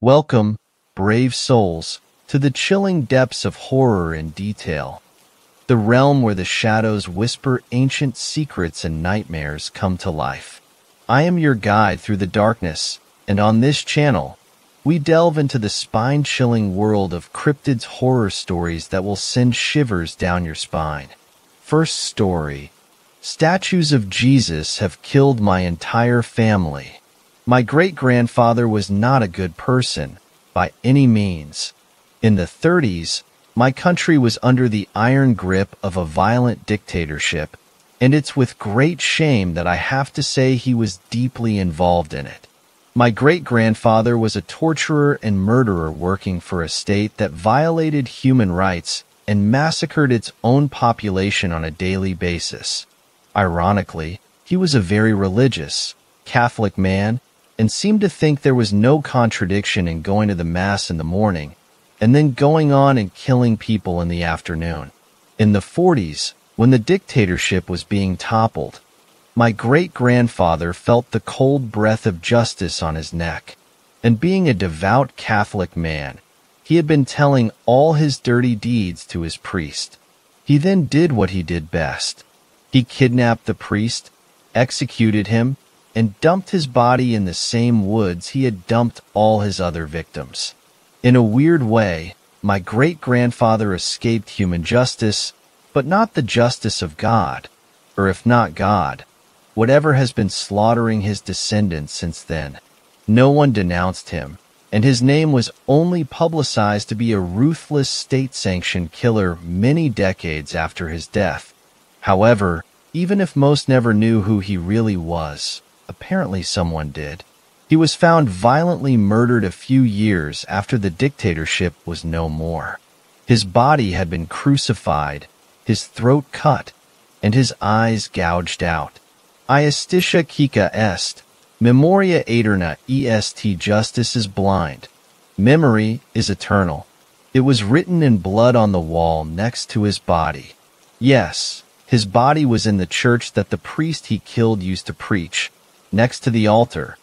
Welcome, brave souls, to the chilling depths of horror and detail, the realm where the shadows whisper ancient secrets and nightmares come to life. I am your guide through the darkness, and on this channel, we delve into the spine-chilling world of cryptids horror stories that will send shivers down your spine. First story. Statues of Jesus have killed my entire family. My great-grandfather was not a good person, by any means. In the 30s, my country was under the iron grip of a violent dictatorship, and it's with great shame that I have to say he was deeply involved in it. My great-grandfather was a torturer and murderer working for a state that violated human rights and massacred its own population on a daily basis. Ironically, he was a very religious, Catholic man, and seemed to think there was no contradiction in going to the Mass in the morning and then going on and killing people in the afternoon. In the 40s, when the dictatorship was being toppled, my great-grandfather felt the cold breath of justice on his neck, and being a devout Catholic man, he had been telling all his dirty deeds to his priest. He then did what he did best. He kidnapped the priest, executed him, and dumped his body in the same woods he had dumped all his other victims. In a weird way, my great-grandfather escaped human justice, but not the justice of God, or if not God, whatever has been slaughtering his descendants since then. No one denounced him, and his name was only publicized to be a ruthless state-sanctioned killer many decades after his death. However, even if most never knew who he really was, apparently someone did. He was found violently murdered a few years after the dictatorship was no more. His body had been crucified, his throat cut, and his eyes gouged out. Iestisha Kika est, memoria aeterna est, justice is blind. Memory is eternal. It was written in blood on the wall next to his body. Yes, his body was in the church that the priest he killed used to preach, next to the altar,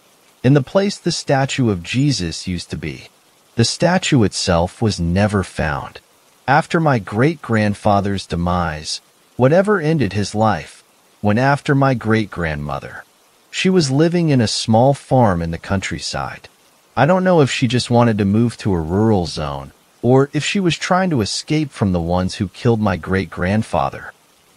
in the place the statue of Jesus used to be. The statue itself was never found. After my great-grandfather's demise, whatever ended his life, went after my great-grandmother. She was living in a small farm in the countryside. I don't know if she just wanted to move to a rural zone, or if she was trying to escape from the ones who killed my great-grandfather.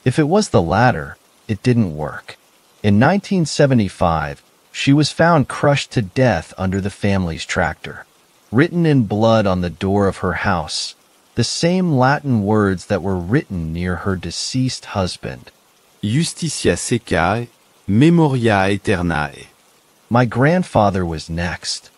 If it was the latter, it didn't work. In 1975, she was found crushed to death under the family's tractor. Written in blood on the door of her house, the same Latin words that were written near her deceased husband. Justitia seccae, memoria aeternae. My grandfather was next.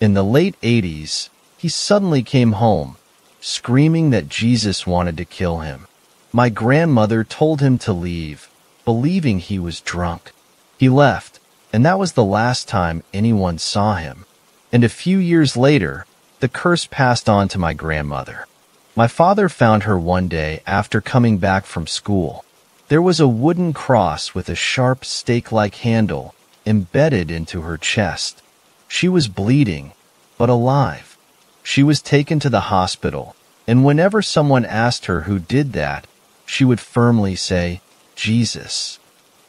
In the late 80s, he suddenly came home, screaming that Jesus wanted to kill him. My grandmother told him to leave, believing he was drunk. He left, and that was the last time anyone saw him. And a few years later, the curse passed on to my grandmother. My father found her one day after coming back from school. There was a wooden cross with a sharp stake-like handle embedded into her chest. She was bleeding, but alive. She was taken to the hospital, and whenever someone asked her who did that, she would firmly say, Jesus.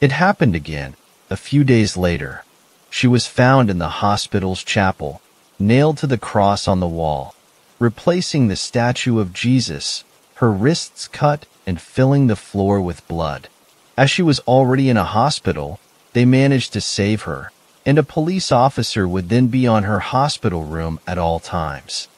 It happened again, a few days later. She was found in the hospital's chapel, nailed to the cross on the wall, replacing the statue of Jesus, her wrists cut and filling the floor with blood. As she was already in a hospital, they managed to save her, and a police officer would then be on her hospital room at all times.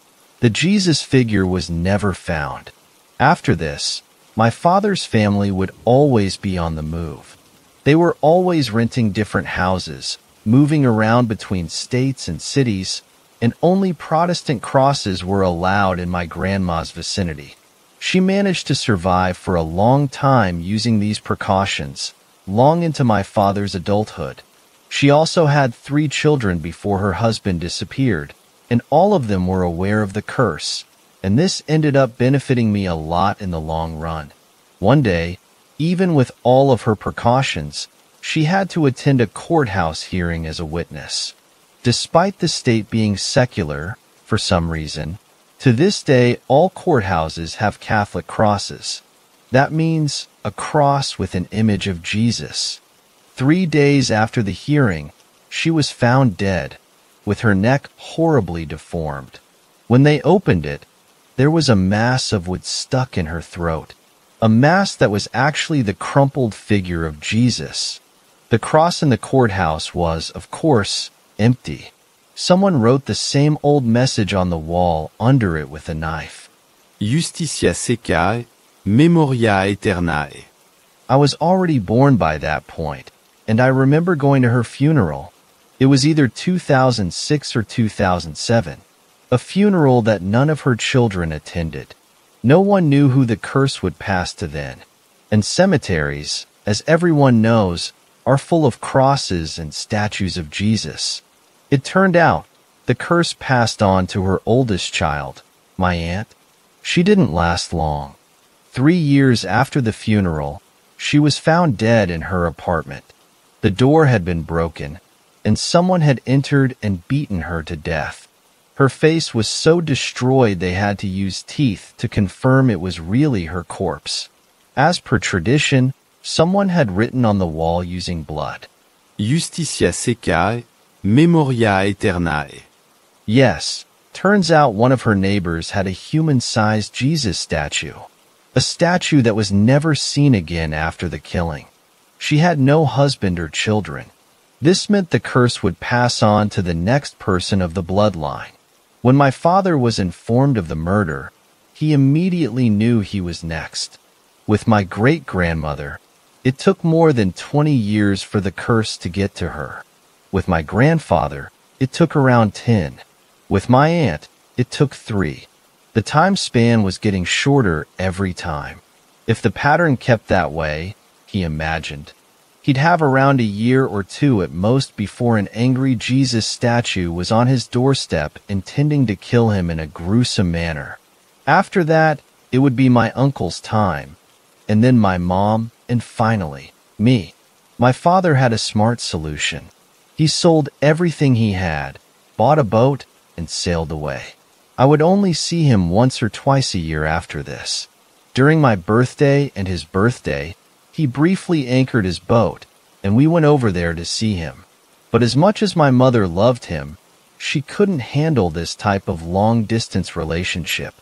The Jesus figure was never found. After this, my father's family would always be on the move. They were always renting different houses, moving around between states and cities, and only Protestant crosses were allowed in my grandma's vicinity. She managed to survive for a long time using these precautions, long into my father's adulthood. She also had 3 children before her husband disappeared, and all of them were aware of the curse, and this ended up benefiting me a lot in the long run. One day, even with all of her precautions, she had to attend a courthouse hearing as a witness. Despite the state being secular, for some reason. To this day, all courthouses have Catholic crosses. That means a cross with an image of Jesus. 3 days after the hearing, she was found dead, with her neck horribly deformed. When they opened it, there was a mass of wood stuck in her throat, a mass that was actually the crumpled figure of Jesus. The cross in the courthouse was, of course, empty. Someone wrote the same old message on the wall under it with a knife. Justitia seccae, memoria aeternae. I was already born by that point, and I remember going to her funeral. It was either 2006 or 2007, a funeral that none of her children attended. No one knew who the curse would pass to then. And cemeteries, as everyone knows, are full of crosses and statues of Jesus. It turned out the curse passed on to her oldest child, my aunt. She didn't last long. 3 years after the funeral, she was found dead in her apartment. The door had been broken, and someone had entered and beaten her to death. Her face was so destroyed they had to use teeth to confirm it was really her corpse. As per tradition, someone had written on the wall using blood. Justitia seccae, memoria aeternae. Yes, turns out one of her neighbors had a human-sized Jesus statue. A statue that was never seen again after the killing. She had no husband or children. This meant the curse would pass on to the next person of the bloodline. When my father was informed of the murder, he immediately knew he was next. With my great-grandmother, it took more than 20 years for the curse to get to her. With my grandfather, it took around 10. With my aunt, it took 3. The time span was getting shorter every time. If the pattern kept that way, he imagined, he'd have around a year or 2 at most before an angry Jesus statue was on his doorstep intending to kill him in a gruesome manner. After that, it would be my uncle's time, and then my mom, and finally, me. My father had a smart solution. He sold everything he had, bought a boat, and sailed away. I would only see him once or twice a year after this. During my birthday and his birthday, he briefly anchored his boat, and we went over there to see him. But as much as my mother loved him, she couldn't handle this type of long-distance relationship.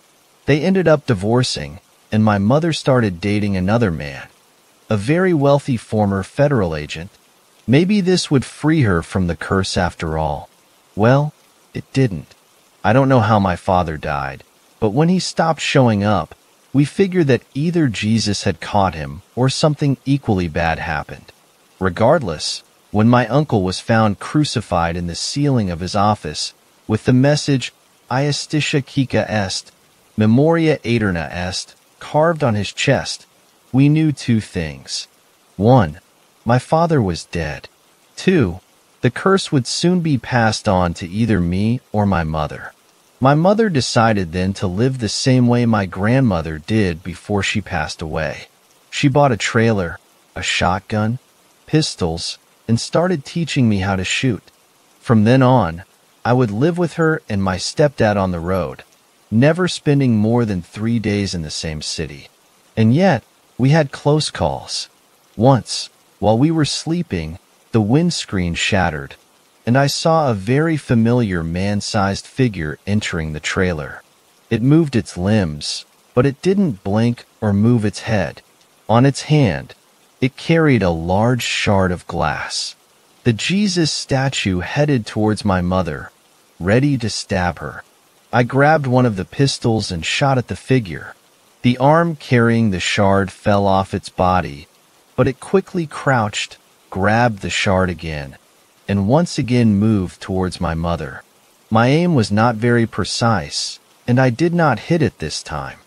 They ended up divorcing, and my mother started dating another man, a very wealthy former federal agent. Maybe this would free her from the curse after all. Well, it didn't. I don't know how my father died, but when he stopped showing up, we figured that either Jesus had caught him or something equally bad happened. Regardless, when my uncle was found crucified in the ceiling of his office with the message Iustitia Quica est, Memoria Aeterna est, carved on his chest, we knew 2 things. 1. My father was dead. 2. The curse would soon be passed on to either me or my mother. My mother decided then to live the same way my grandmother did before she passed away. She bought a trailer, a shotgun, pistols, and started teaching me how to shoot. From then on, I would live with her and my stepdad on the road, never spending more than 3 days in the same city. And yet, we had close calls. Once, while we were sleeping, the windscreen shattered, and I saw a very familiar man-sized figure entering the trailer. It moved its limbs, but it didn't blink or move its head. On its hand, it carried a large shard of glass. The Jesus statue headed towards my mother, ready to stab her. I grabbed one of the pistols and shot at the figure. The arm carrying the shard fell off its body, but it quickly crouched, grabbed the shard again, and once again moved towards my mother. My aim was not very precise, and I did not hit it this time.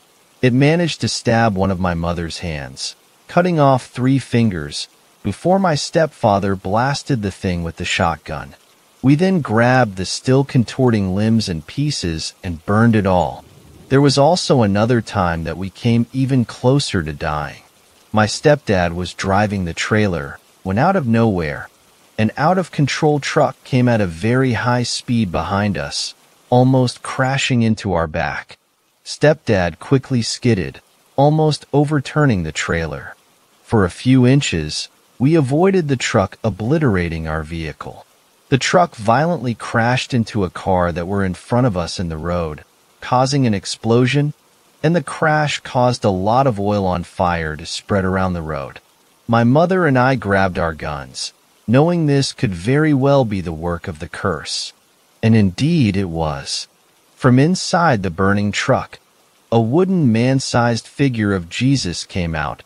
It managed to stab one of my mother's hands, cutting off 3 fingers, before my stepfather blasted the thing with the shotgun. We then grabbed the still contorting limbs and pieces and burned it all. There was also another time that we came even closer to dying. My stepdad was driving the trailer when out of nowhere, an out-of-control truck came at a very high speed behind us, almost crashing into our back. Stepdad quickly skidded, almost overturning the trailer. For a few inches, we avoided the truck obliterating our vehicle. The truck violently crashed into a car that were in front of us in the road, causing an explosion, and the crash caused a lot of oil on fire to spread around the road. My mother and I grabbed our guns, knowing this could very well be the work of the curse. And indeed it was. From inside the burning truck, a wooden man-sized figure of Jesus came out,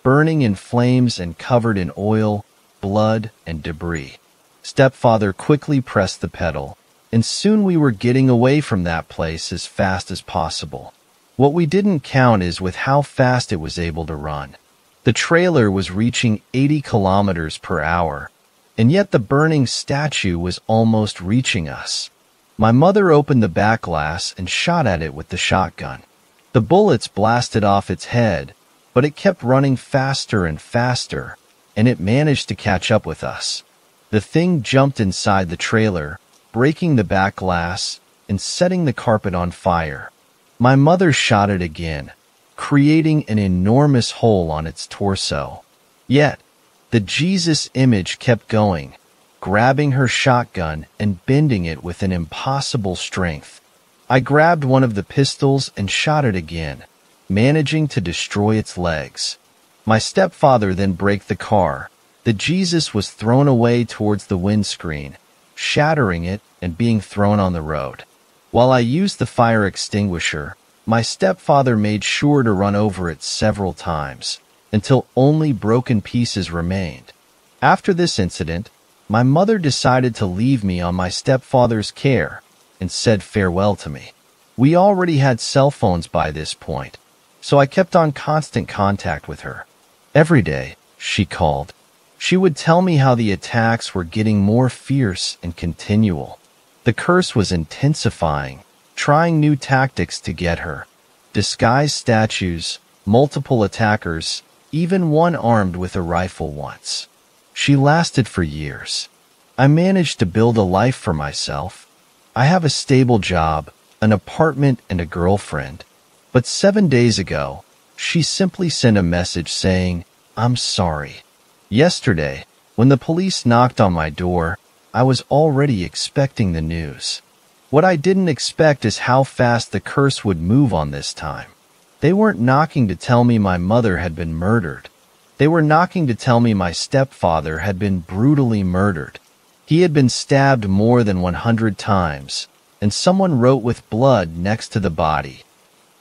burning in flames and covered in oil, blood, and debris. Stepfather quickly pressed the pedal, and soon we were getting away from that place as fast as possible. What we didn't count is with how fast it was able to run. The trailer was reaching 80 kilometers per hour, and yet the burning statue was almost reaching us. My mother opened the back glass and shot at it with the shotgun. The bullets blasted off its head, but it kept running faster and faster, and it managed to catch up with us. The thing jumped inside the trailer, breaking the back glass and setting the carpet on fire. My mother shot it again, creating an enormous hole on its torso. Yet, the Jesus image kept going, grabbing her shotgun and bending it with an impossible strength. I grabbed one of the pistols and shot it again, managing to destroy its legs. My stepfather then braked the car. The Jesus was thrown away towards the windscreen, shattering it and being thrown on the road. While I used the fire extinguisher, my stepfather made sure to run over it several times, until only broken pieces remained. After this incident, my mother decided to leave me on my stepfather's care and said farewell to me. We already had cell phones by this point, so I kept on constant contact with her. Every day, she called. She would tell me how the attacks were getting more fierce and continual. The curse was intensifying, trying new tactics to get her. Disguised statues, multiple attackers, even one armed with a rifle once. She lasted for years. I managed to build a life for myself. I have a stable job, an apartment, and a girlfriend. But 7 days ago, she simply sent a message saying, "I'm sorry." Yesterday, when the police knocked on my door, I was already expecting the news. What I didn't expect is how fast the curse would move on this time. They weren't knocking to tell me my mother had been murdered. They were knocking to tell me my stepfather had been brutally murdered. He had been stabbed more than 100 times, and someone wrote with blood next to the body,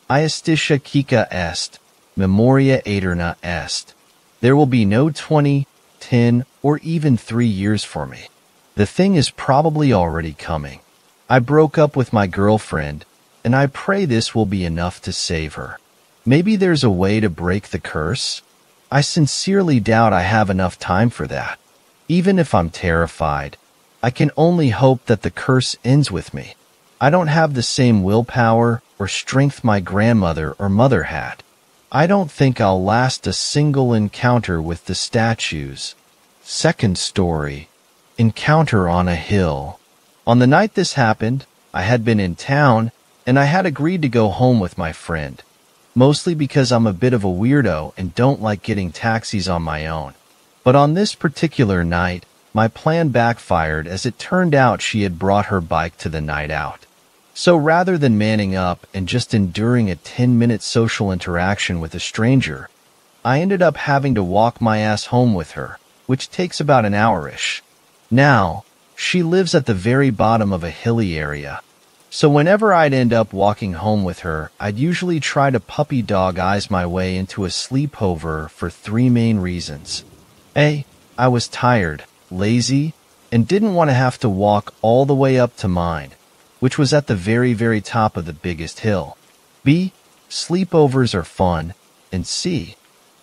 "Iestisha Kika est, memoria aeterna est." There will be no 20, 10, or even 3 years for me. The thing is probably already coming. I broke up with my girlfriend, and I pray this will be enough to save her. Maybe there's a way to break the curse? I sincerely doubt I have enough time for that. Even if I'm terrified, I can only hope that the curse ends with me. I don't have the same willpower or strength my grandmother or mother had. I don't think I'll last a single encounter with the statues. Second story. Encounter on a hill. On the night this happened, I had been in town, and I had agreed to go home with my friend, mostly because I'm a bit of a weirdo and don't like getting taxis on my own. But on this particular night, my plan backfired as it turned out she had brought her bike to the night out. So rather than manning up and just enduring a 10-minute social interaction with a stranger, I ended up having to walk my ass home with her, which takes about an hour-ish. Now, she lives at the very bottom of a hilly area, so whenever I'd end up walking home with her, I'd usually try to puppy dog eyes my way into a sleepover for 3 main reasons. A, I was tired, lazy, and didn't want to have to walk all the way up to mine, which was at the very, very top of the biggest hill. B, sleepovers are fun. And C,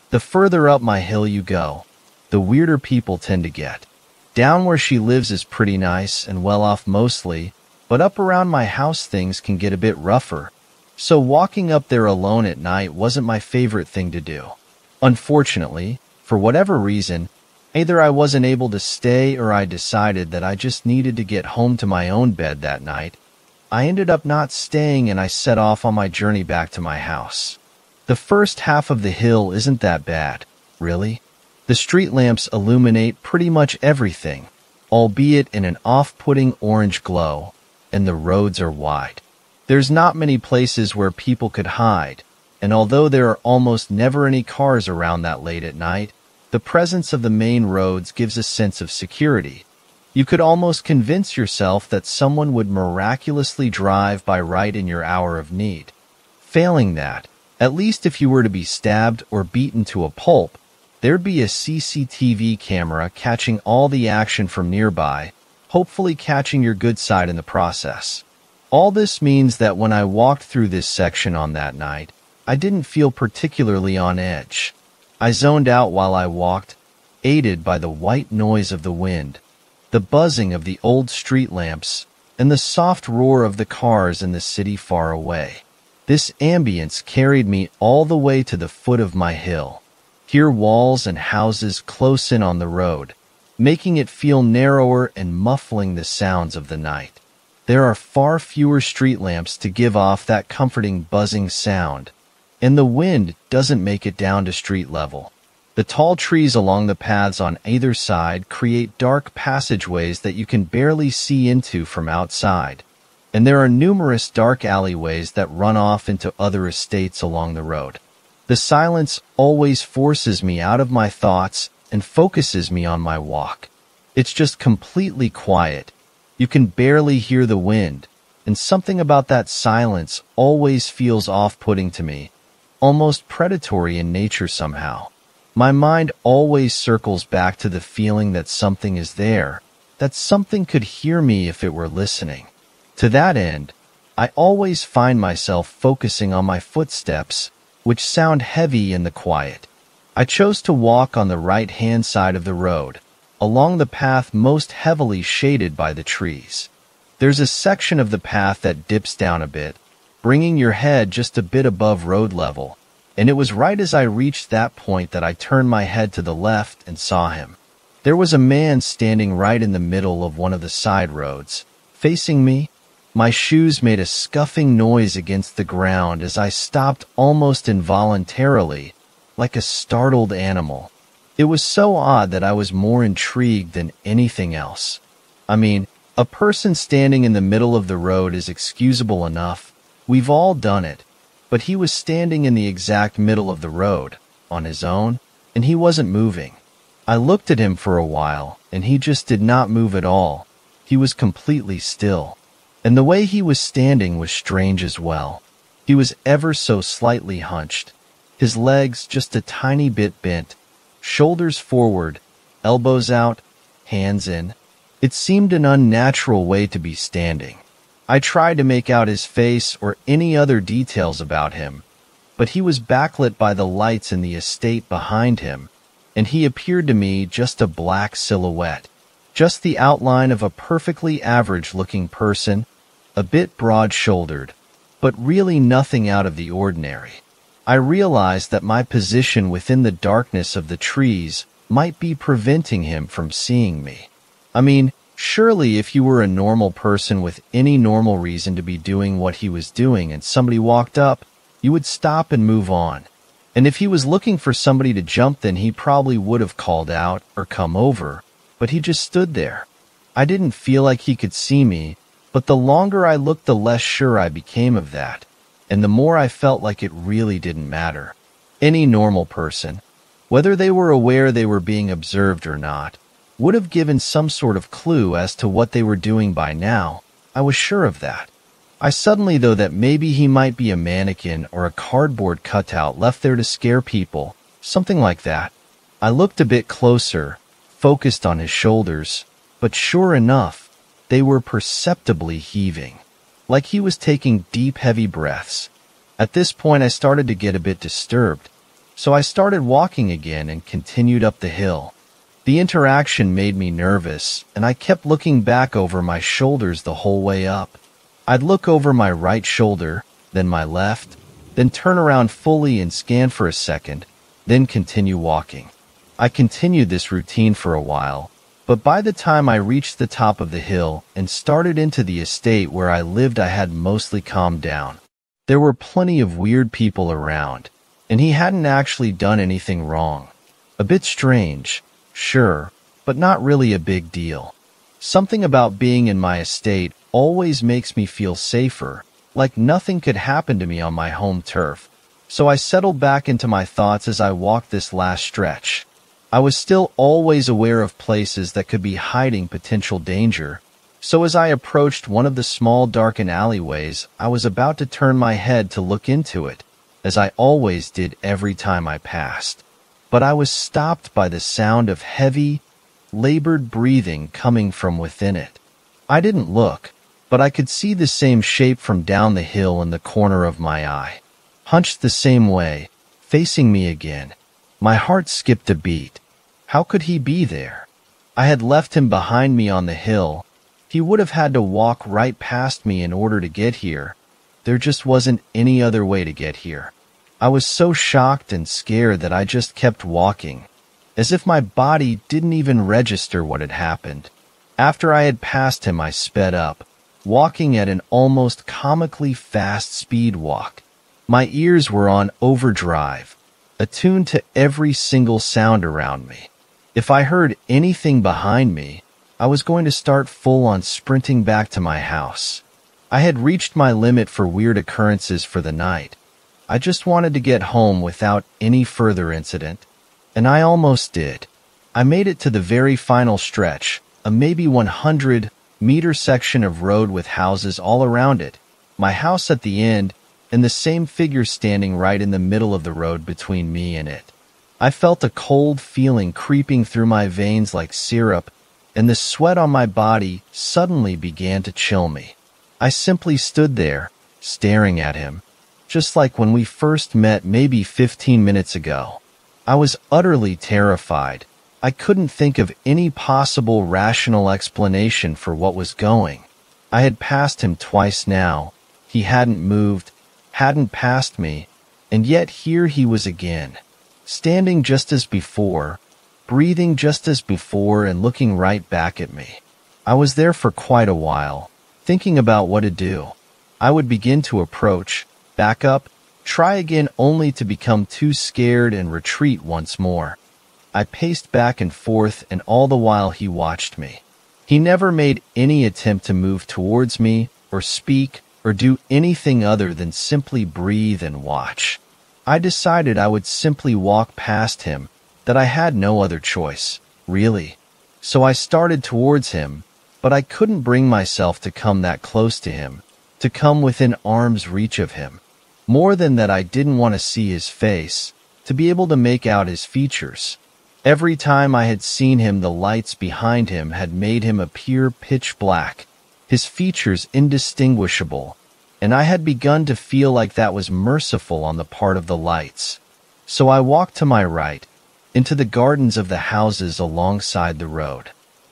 the further up my hill you go, the weirder people tend to get. Down where she lives is pretty nice and well off mostly, but up around my house things can get a bit rougher. So walking up there alone at night wasn't my favorite thing to do. Unfortunately, for whatever reason, either I wasn't able to stay or I decided that I just needed to get home to my own bed that night. I ended up not staying and I set off on my journey back to my house. The first half of the hill isn't that bad, really. The street lamps illuminate pretty much everything, albeit in an off-putting orange glow, and the roads are wide. There's not many places where people could hide, and although there are almost never any cars around that late at night, the presence of the main roads gives a sense of security. You could almost convince yourself that someone would miraculously drive by right in your hour of need. Failing that, at least if you were to be stabbed or beaten to a pulp, there'd be a CCTV camera catching all the action from nearby, hopefully catching your good side in the process. All this means that when I walked through this section on that night, I didn't feel particularly on edge. I zoned out while I walked, aided by the white noise of the wind, the buzzing of the old street lamps, and the soft roar of the cars in the city far away. This ambience carried me all the way to the foot of my hill. Here walls and houses close in on the road, making it feel narrower and muffling the sounds of the night. There are far fewer street lamps to give off that comforting buzzing sound, and the wind doesn't make it down to street level. The tall trees along the paths on either side create dark passageways that you can barely see into from outside, and there are numerous dark alleyways that run off into other estates along the road. The silence always forces me out of my thoughts and focuses me on my walk. It's just completely quiet. You can barely hear the wind, and something about that silence always feels off-putting to me, almost predatory in nature somehow. My mind always circles back to the feeling that something is there, that something could hear me if it were listening. To that end, I always find myself focusing on my footsteps, which sound heavy in the quiet. I chose to walk on the right-hand side of the road, along the path most heavily shaded by the trees. There's a section of the path that dips down a bit, bringing your head just a bit above road level, and it was right as I reached that point that I turned my head to the left and saw him. There was a man standing right in the middle of one of the side roads, facing me. My shoes made a scuffing noise against the ground as I stopped almost involuntarily, like a startled animal. It was so odd that I was more intrigued than anything else. I mean, a person standing in the middle of the road is excusable enough. We've all done it. But he was standing in the exact middle of the road, on his own, and he wasn't moving. I looked at him for a while, and he just did not move at all. He was completely still. And the way he was standing was strange as well. He was ever so slightly hunched, his legs just a tiny bit bent, shoulders forward, elbows out, hands in. It seemed an unnatural way to be standing. I tried to make out his face or any other details about him, but he was backlit by the lights in the estate behind him, and he appeared to me just a black silhouette, just the outline of a perfectly average-looking person, a bit broad-shouldered, but really nothing out of the ordinary. I realized that my position within the darkness of the trees might be preventing him from seeing me. I mean, surely if you were a normal person with any normal reason to be doing what he was doing and somebody walked up, you would stop and move on. And if he was looking for somebody to jump, then he probably would have called out or come over, but he just stood there. I didn't feel like he could see me, but the longer I looked, the less sure I became of that. And the more I felt like it really didn't matter. Any normal person, whether they were aware they were being observed or not, would have given some sort of clue as to what they were doing by now. I was sure of that. I suddenly thought that maybe he might be a mannequin or a cardboard cutout left there to scare people, something like that. I looked a bit closer, focused on his shoulders, but sure enough, they were perceptibly heaving, like he was taking deep, heavy breaths. At this point, I started to get a bit disturbed, so I started walking again and continued up the hill. The interaction made me nervous, and I kept looking back over my shoulders the whole way up. I'd look over my right shoulder, then my left, then turn around fully and scan for a second, then continue walking. I continued this routine for a while, But by the time I reached the top of the hill and started into the estate where I lived, I had mostly calmed down. There were plenty of weird people around, and he hadn't actually done anything wrong. A bit strange, sure, but not really a big deal. Something about being in my estate always makes me feel safer, like nothing could happen to me on my home turf. So I settled back into my thoughts as I walked this last stretch. I was still always aware of places that could be hiding potential danger, so as I approached one of the small darkened alleyways, I was about to turn my head to look into it, as I always did every time I passed. But I was stopped by the sound of heavy, labored breathing coming from within it. I didn't look, but I could see the same shape from down the hill in the corner of my eye. Hunched the same way, facing me again. My heart skipped a beat. How could he be there? I had left him behind me on the hill. He would have had to walk right past me in order to get here. There just wasn't any other way to get here. I was so shocked and scared that I just kept walking, as if my body didn't even register what had happened. After I had passed him, I sped up, walking at an almost comically fast speed walk. My ears were on overdrive, attuned to every single sound around me. If I heard anything behind me, I was going to start full-on sprinting back to my house. I had reached my limit for weird occurrences for the night. I just wanted to get home without any further incident, and I almost did. I made it to the very final stretch, a maybe 100-meter section of road with houses all around it, my house at the end, and the same figure standing right in the middle of the road between me and it. I felt a cold feeling creeping through my veins like syrup, and the sweat on my body suddenly began to chill me. I simply stood there, staring at him, just like when we first met maybe 15 minutes ago. I was utterly terrified. I couldn't think of any possible rational explanation for what was going. I had passed him twice now. He hadn't moved, hadn't passed me, and yet here he was again, standing just as before, breathing just as before, and looking right back at me. I was there for quite a while, thinking about what to do. I would begin to approach, back up, try again, only to become too scared and retreat once more. I paced back and forth, and all the while he watched me. He never made any attempt to move towards me, or speak, or do anything other than simply breathe and watch. I decided I would simply walk past him, that I had no other choice, really. So I started towards him, but I couldn't bring myself to come that close to him, to come within arm's reach of him. More than that, I didn't want to see his face, to be able to make out his features. Every time I had seen him, the lights behind him had made him appear pitch black, his features indistinguishable, and I had begun to feel like that was merciful on the part of the lights. So I walked to my right, into the gardens of the houses alongside the road.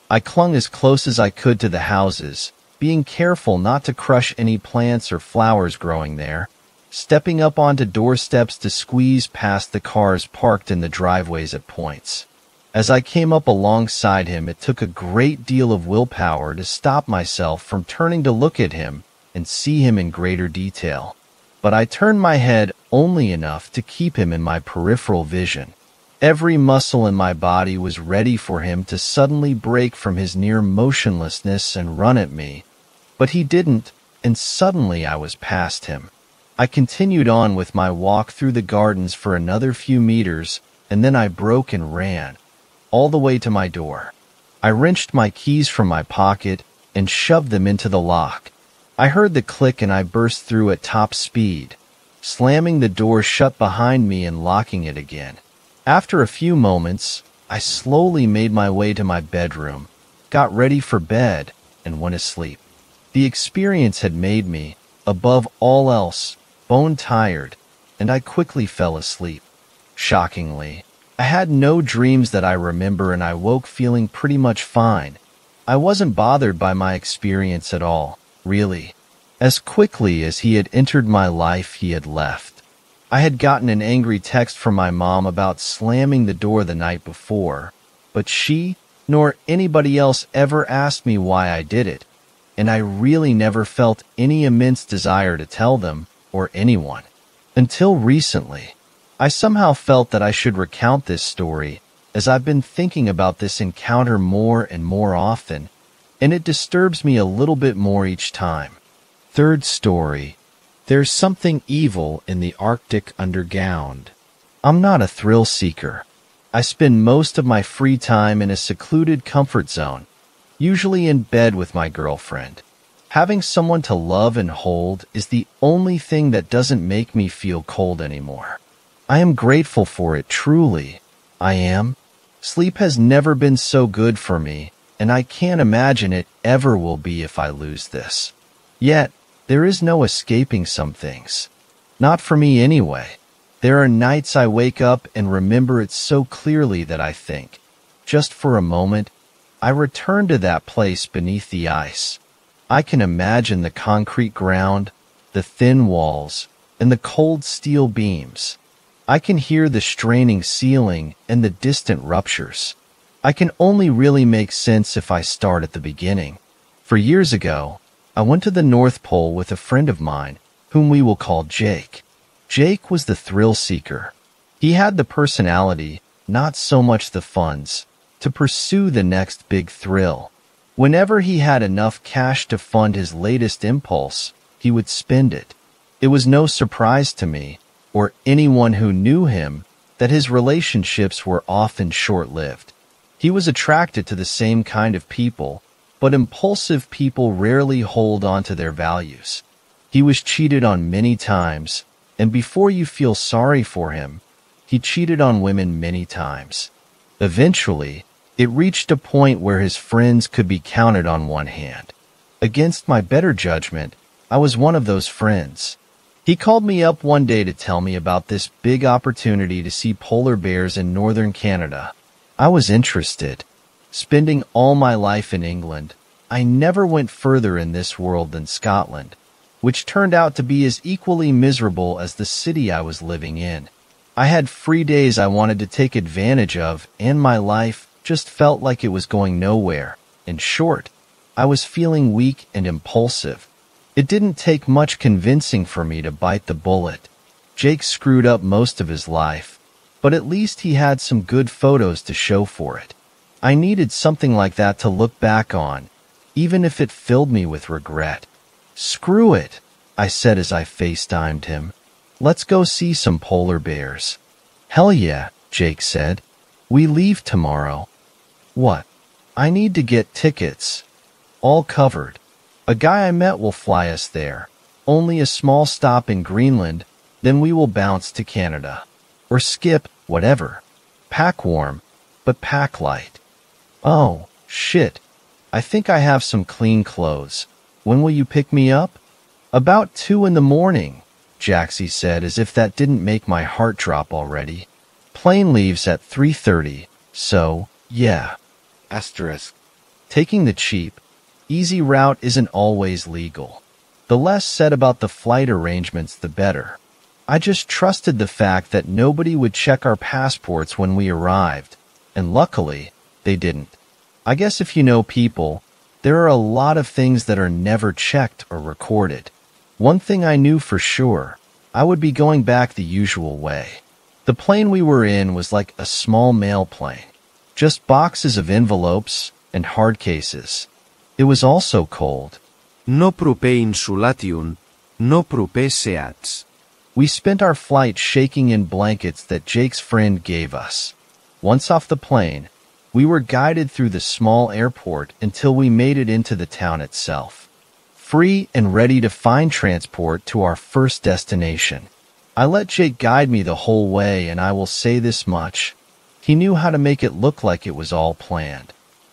I clung as close as I could to the houses, being careful not to crush any plants or flowers growing there, stepping up onto doorsteps to squeeze past the cars parked in the driveways at points. As I came up alongside him, it took a great deal of willpower to stop myself from turning to look at him and see him in greater detail. But I turned my head only enough to keep him in my peripheral vision. Every muscle in my body was ready for him to suddenly break from his near motionlessness and run at me. But he didn't, and suddenly I was past him. I continued on with my walk through the gardens for another few meters, and then I broke and ran, all the way to my door. I wrenched my keys from my pocket and shoved them into the lock. I heard the click and I burst through at top speed, slamming the door shut behind me and locking it again. After a few moments, I slowly made my way to my bedroom, got ready for bed, and went asleep. The experience had made me, above all else, bone-tired, and I quickly fell asleep. Shockingly, I had no dreams that I remember, and I woke feeling pretty much fine. I wasn't bothered by my experience at all, really. As quickly as he had entered my life, he had left. I had gotten an angry text from my mom about slamming the door the night before, but she nor anybody else ever asked me why I did it, and I really never felt any immense desire to tell them or anyone. Until recently, I somehow felt that I should recount this story, as I've been thinking about this encounter more and more often, and it disturbs me a little bit more each time. Third story. There's something evil in the Arctic underground. I'm not a thrill seeker. I spend most of my free time in a secluded comfort zone, usually in bed with my girlfriend. Having someone to love and hold is the only thing that doesn't make me feel cold anymore. I am grateful for it, truly. I am. Sleep has never been so good for me, and I can't imagine it ever will be if I lose this. Yet, there is no escaping some things. Not for me anyway. There are nights I wake up and remember it so clearly that I think, just for a moment, I return to that place beneath the ice. I can imagine the concrete ground, the thin walls, and the cold steel beams. I can hear the straining ceiling and the distant ruptures. I can only really make sense if I start at the beginning. For years ago, I went to the North Pole with a friend of mine, whom we will call Jake. Jake was the thrill seeker. He had the personality, not so much the funds, to pursue the next big thrill. Whenever he had enough cash to fund his latest impulse, he would spend it. It was no surprise to me, or anyone who knew him, that his relationships were often short-lived. He was attracted to the same kind of people, but impulsive people rarely hold on to their values. He was cheated on many times, and before you feel sorry for him, he cheated on women many times. Eventually, it reached a point where his friends could be counted on one hand. Against my better judgment, I was one of those friends. He called me up one day to tell me about this big opportunity to see polar bears in northern Canada. I was interested. Spending all my life in England, I never went further in this world than Scotland, which turned out to be as equally miserable as the city I was living in. I had free days I wanted to take advantage of, and my life just felt like it was going nowhere. In short, I was feeling weak and impulsive. It didn't take much convincing for me to bite the bullet. Jake screwed up most of his life, but at least he had some good photos to show for it. I needed something like that to look back on, even if it filled me with regret. "Screw it," I said as I FaceTimed him. "Let's go see some polar bears." "Hell yeah," Jake said. "We leave tomorrow." "What?" "I need to get tickets. All covered. A guy I met will fly us there. Only a small stop in Greenland, then we will bounce to Canada. Or skip, whatever. Pack warm, but pack light." "Oh, shit. I think I have some clean clothes. When will you pick me up?" "About 2 in the morning," Jaxie said, as if that didn't make my heart drop already. "Plane leaves at 3:30, so, yeah." Asterisk. Taking the cheap, easy route isn't always legal. The less said about the flight arrangements, the better. I just trusted the fact that nobody would check our passports when we arrived, and luckily, they didn't. I guess if you know people, there are a lot of things that are never checked or recorded. One thing I knew for sure, I would be going back the usual way. The plane we were in was like a small mail plane, just boxes of envelopes and hard cases. It was also cold. No prope insulation, no prope seats. We spent our flight shaking in blankets that Jake's friend gave us. Once off the plane, we were guided through the small airport until we made it into the town itself. Free and ready to find transport to our first destination. I let Jake guide me the whole way, and I will say this much. He knew how to make it look like it was all planned.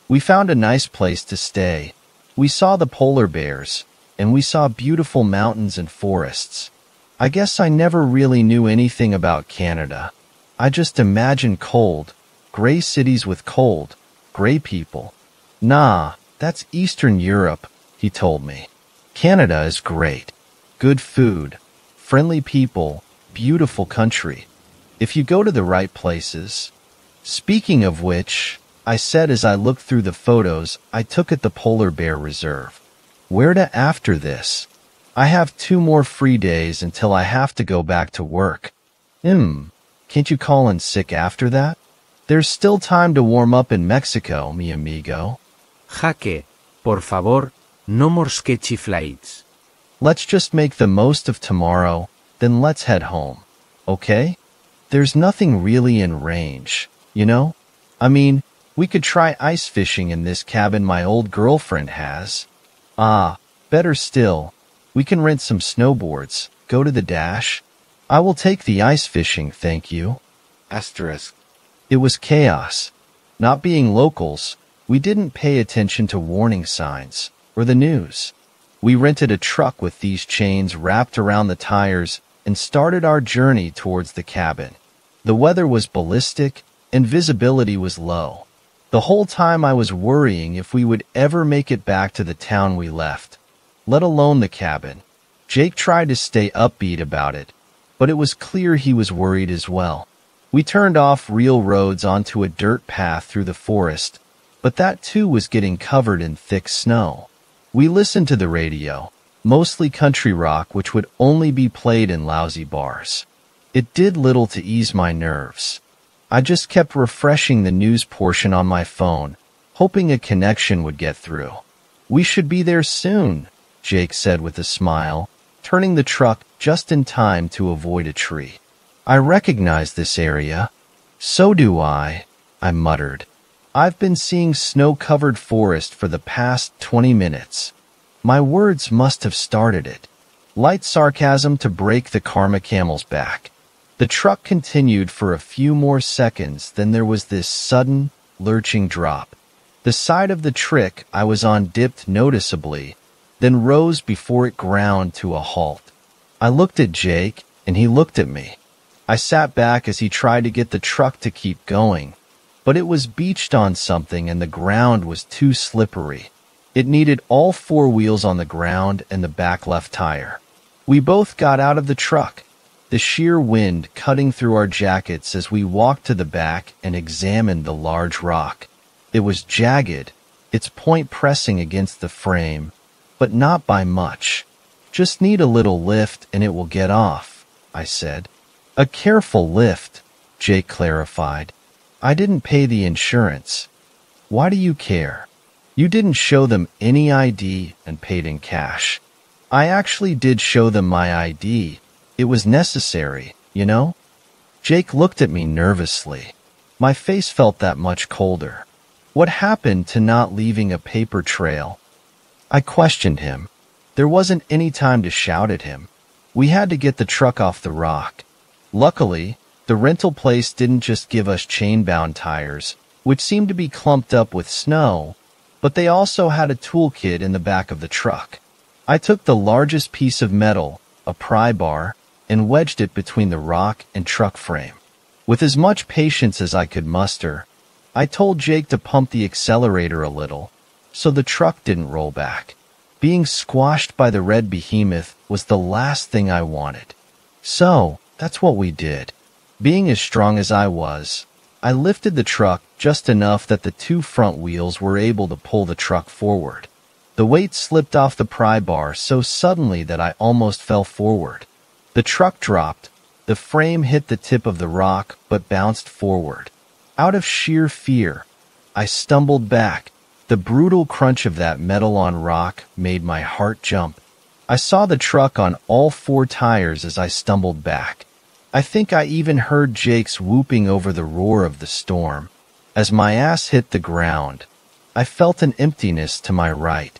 We found a nice place to stay. We saw the polar bears, and we saw beautiful mountains and forests. I guess I never really knew anything about Canada. I just imagined cold, gray cities with cold, gray people. "Nah, that's Eastern Europe," he told me. "Canada is great. Good food, friendly people, beautiful country. If you go to the right places." Speaking of which, I said as I looked through the photos I took at the polar bear reserve. Where to after this? I have 2 more free days until I have to go back to work. Can't you call in sick after that? There's still time to warm up in Mexico, mi amigo. Jaque, por favor, no more sketchy flights. Let's just make the most of tomorrow, then let's head home. Okay? There's nothing really in range, you know? I mean, we could try ice fishing in this cabin my old girlfriend has. Better still, we can rent some snowboards, go to the dash. I will take the ice fishing, thank you. Asterisk. It was chaos. Not being locals, we didn't pay attention to warning signs or the news. We rented a truck with these chains wrapped around the tires and started our journey towards the cabin. The weather was ballistic and visibility was low. The whole time I was worrying if we would ever make it back to the town we left, let alone the cabin. Jake tried to stay upbeat about it, but it was clear he was worried as well. We turned off real roads onto a dirt path through the forest, but that too was getting covered in thick snow. We listened to the radio, mostly country rock which would only be played in lousy bars. It did little to ease my nerves. I just kept refreshing the news portion on my phone, hoping a connection would get through. We should be there soon, Jake said with a smile, turning the truck just in time to avoid a tree. I recognize this area. So do I muttered. I've been seeing snow-covered forest for the past 20 minutes. My words must have started it. Light sarcasm to break the karma camel's back. The truck continued for a few more seconds, then there was this sudden, lurching drop. The side of the trick I was on dipped noticeably, then rose before it ground to a halt. I looked at Jake, and he looked at me. I sat back as he tried to get the truck to keep going, but it was beached on something and the ground was too slippery. It needed all 4 wheels on the ground and the back left tire. We both got out of the truck, the sheer wind cutting through our jackets as we walked to the back and examined the large rock. It was jagged, its point pressing against the frame, but not by much. Just need a little lift and it will get off, I said. A careful lift, Jake clarified. I didn't pay the insurance. Why do you care? You didn't show them any ID and paid in cash. I actually did show them my ID. It was necessary, you know? Jake looked at me nervously. My face felt that much colder. What happened to not leaving a paper trail? I questioned him. There wasn't any time to shout at him. We had to get the truck off the rock. Luckily, the rental place didn't just give us chain-bound tires, which seemed to be clumped up with snow, but they also had a toolkit in the back of the truck. I took the largest piece of metal, a pry bar, and wedged it between the rock and truck frame. With as much patience as I could muster, I told Jake to pump the accelerator a little, so the truck didn't roll back. Being squashed by the red behemoth was the last thing I wanted. So, that's what we did. Being as strong as I was, I lifted the truck just enough that the 2 front wheels were able to pull the truck forward. The weight slipped off the pry bar so suddenly that I almost fell forward. The truck dropped. The frame hit the tip of the rock but bounced forward. Out of sheer fear, I stumbled back. The brutal crunch of that metal on rock made my heart jump. I saw the truck on all 4 tires as I stumbled back. I think I even heard Jake's whooping over the roar of the storm. As my ass hit the ground, I felt an emptiness to my right.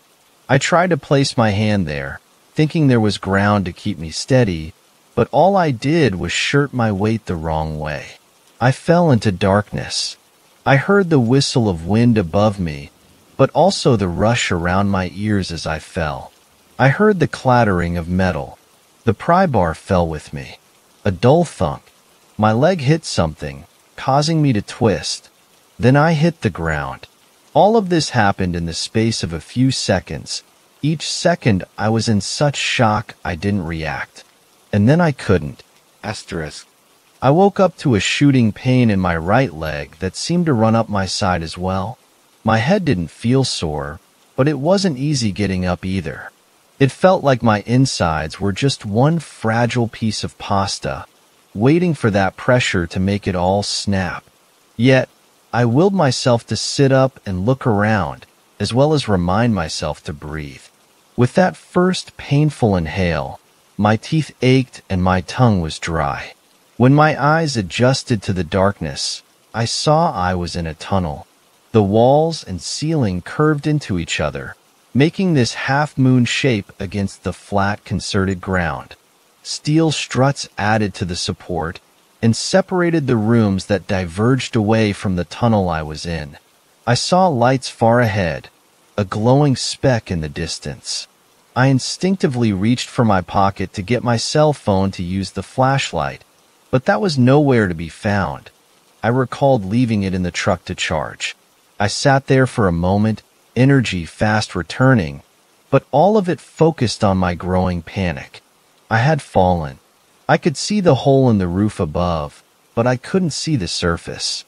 I tried to place my hand there, thinking there was ground to keep me steady, but all I did was shirt my weight the wrong way. I fell into darkness. I heard the whistle of wind above me, but also the rush around my ears as I fell. I heard the clattering of metal. The pry bar fell with me. A dull thunk. My leg hit something, causing me to twist. Then I hit the ground. All of this happened in the space of a few seconds. Each second I was in such shock I didn't react. And then I couldn't. Asterisk. I woke up to a shooting pain in my right leg that seemed to run up my side as well. My head didn't feel sore, but it wasn't easy getting up either. It felt like my insides were just one fragile piece of pasta, waiting for that pressure to make it all snap. Yet, I willed myself to sit up and look around, as well as remind myself to breathe. With that first painful inhale, my teeth ached and my tongue was dry. When my eyes adjusted to the darkness, I saw I was in a tunnel. The walls and ceiling curved into each other, making this half-moon shape against the flat, concerted ground. Steel struts added to the support and separated the rooms that diverged away from the tunnel I was in. I saw lights far ahead, a glowing speck in the distance. I instinctively reached for my pocket to get my cell phone to use the flashlight, but that was nowhere to be found. I recalled leaving it in the truck to charge. I sat there for a moment, energy fast returning, but all of it focused on my growing panic. I had fallen. I could see the hole in the roof above, but I couldn't see the surface.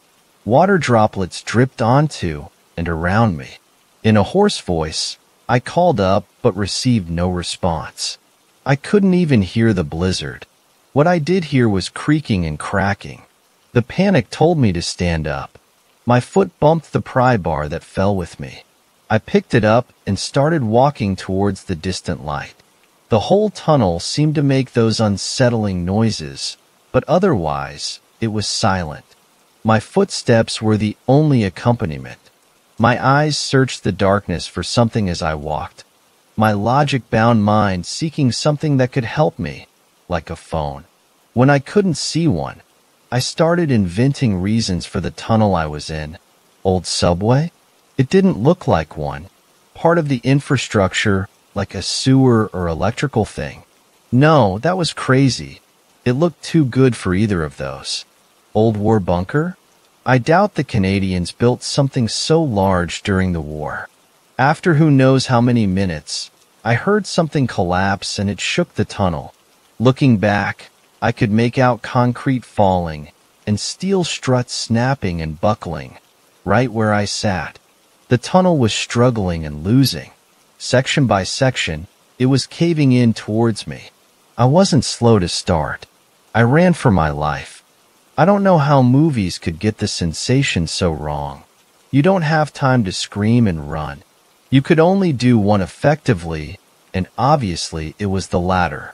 Water droplets dripped onto and around me. In a hoarse voice, I called up but received no response. I couldn't even hear the blizzard. What I did hear was creaking and cracking. The panic told me to stand up. My foot bumped the pry bar that fell with me. I picked it up and started walking towards the distant light. The whole tunnel seemed to make those unsettling noises, but otherwise, it was silent. My footsteps were the only accompaniment. My eyes searched the darkness for something as I walked, my logic-bound mind seeking something that could help me, like a phone. When I couldn't see one, I started inventing reasons for the tunnel I was in. Old subway? It didn't look like one. Part of the infrastructure, like a sewer or electrical thing. No, that was crazy. It looked too good for either of those. Old war bunker? I doubt the Canadians built something so large during the war. After who knows how many minutes, I heard something collapse and it shook the tunnel. Looking back, I could make out concrete falling and steel struts snapping and buckling, right where I sat. The tunnel was struggling and losing. Section by section, it was caving in towards me. I wasn't slow to start. I ran for my life. I don't know how movies could get the sensation so wrong. You don't have time to scream and run. You could only do one effectively, and obviously it was the latter.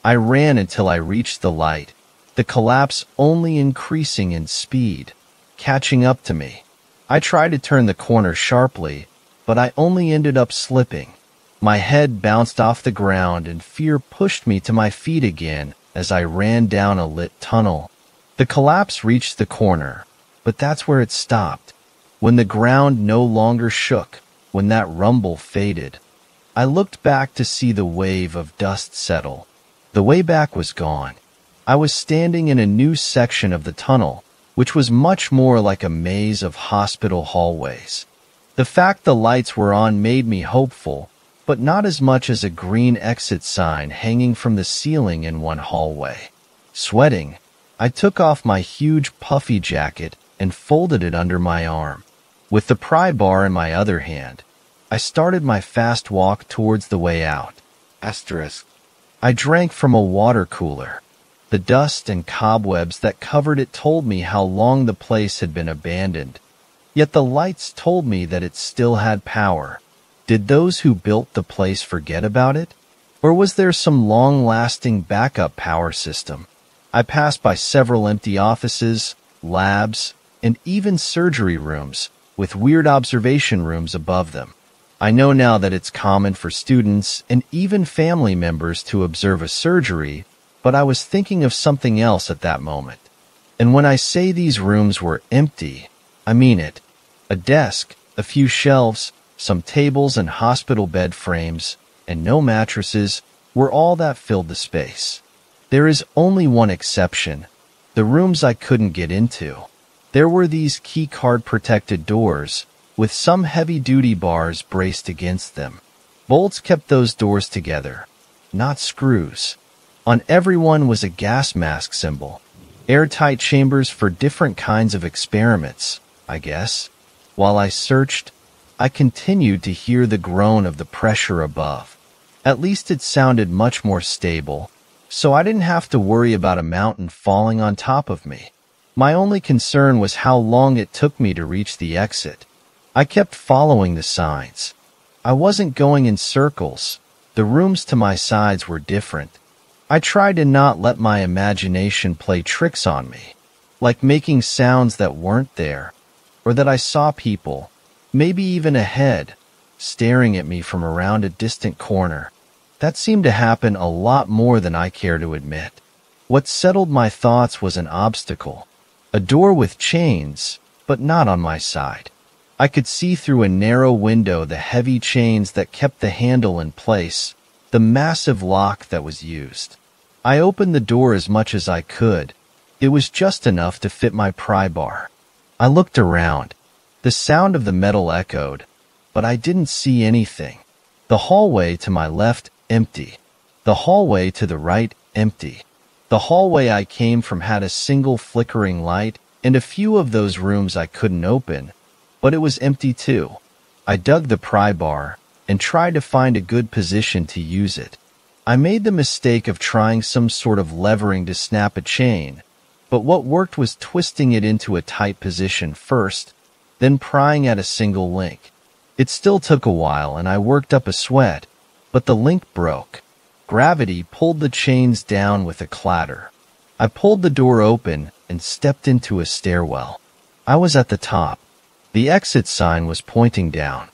I ran until I reached the light, the collapse only increasing in speed, catching up to me. I tried to turn the corner sharply, but I only ended up slipping. My head bounced off the ground and fear pushed me to my feet again as I ran down a lit tunnel. The collapse reached the corner, but that's where it stopped. When the ground no longer shook, when that rumble faded, I looked back to see the wave of dust settle. The way back was gone. I was standing in a new section of the tunnel, which was much more like a maze of hospital hallways. The fact the lights were on made me hopeful, but not as much as a green exit sign hanging from the ceiling in one hallway. Sweating, I took off my huge puffy jacket and folded it under my arm. With the pry bar in my other hand, I started my fast walk towards the way out. I drank from a water cooler. The dust and cobwebs that covered it told me how long the place had been abandoned. Yet the lights told me that it still had power. Did those who built the place forget about it? Or was there some long-lasting backup power system? I passed by several empty offices, labs, and even surgery rooms, with weird observation rooms above them. I know now that it's common for students and even family members to observe a surgery, but I was thinking of something else at that moment. And when I say these rooms were empty, I mean it. A desk, a few shelves, some tables and hospital bed frames, and no mattresses were all that filled the space. There is only one exception, the rooms I couldn't get into. There were these keycard-protected doors, with some heavy-duty bars braced against them. Bolts kept those doors together, not screws. On every one was a gas mask symbol. Airtight chambers for different kinds of experiments, I guess. While I searched, I continued to hear the groan of the pressure above. At least it sounded much more stable, so I didn't have to worry about a mountain falling on top of me. My only concern was how long it took me to reach the exit. I kept following the signs. I wasn't going in circles. The rooms to my sides were different. I tried to not let my imagination play tricks on me, like making sounds that weren't there, or that I saw people, maybe even a head, staring at me from around a distant corner. That seemed to happen a lot more than I care to admit. What settled my thoughts was an obstacle. A door with chains, but not on my side. I could see through a narrow window the heavy chains that kept the handle in place, the massive lock that was used. I opened the door as much as I could. It was just enough to fit my pry bar. I looked around. The sound of the metal echoed, but I didn't see anything. The hallway to my left, empty. The hallway to the right, empty. The hallway I came from had a single flickering light, and a few of those rooms I couldn't open, but it was empty too. I dug the pry bar and tried to find a good position to use it. I made the mistake of trying some sort of levering to snap a chain, but what worked was twisting it into a tight position first, then prying at a single link. It still took a while and I worked up a sweat, but the link broke. Gravity pulled the chains down with a clatter. I pulled the door open and stepped into a stairwell. I was at the top. The exit sign was pointing down.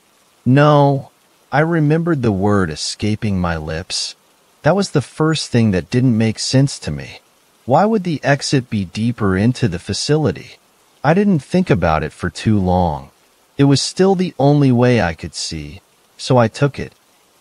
No, I remembered the word escaping my lips. That was the first thing that didn't make sense to me. Why would the exit be deeper into the facility? I didn't think about it for too long. It was still the only way I could see, so I took it.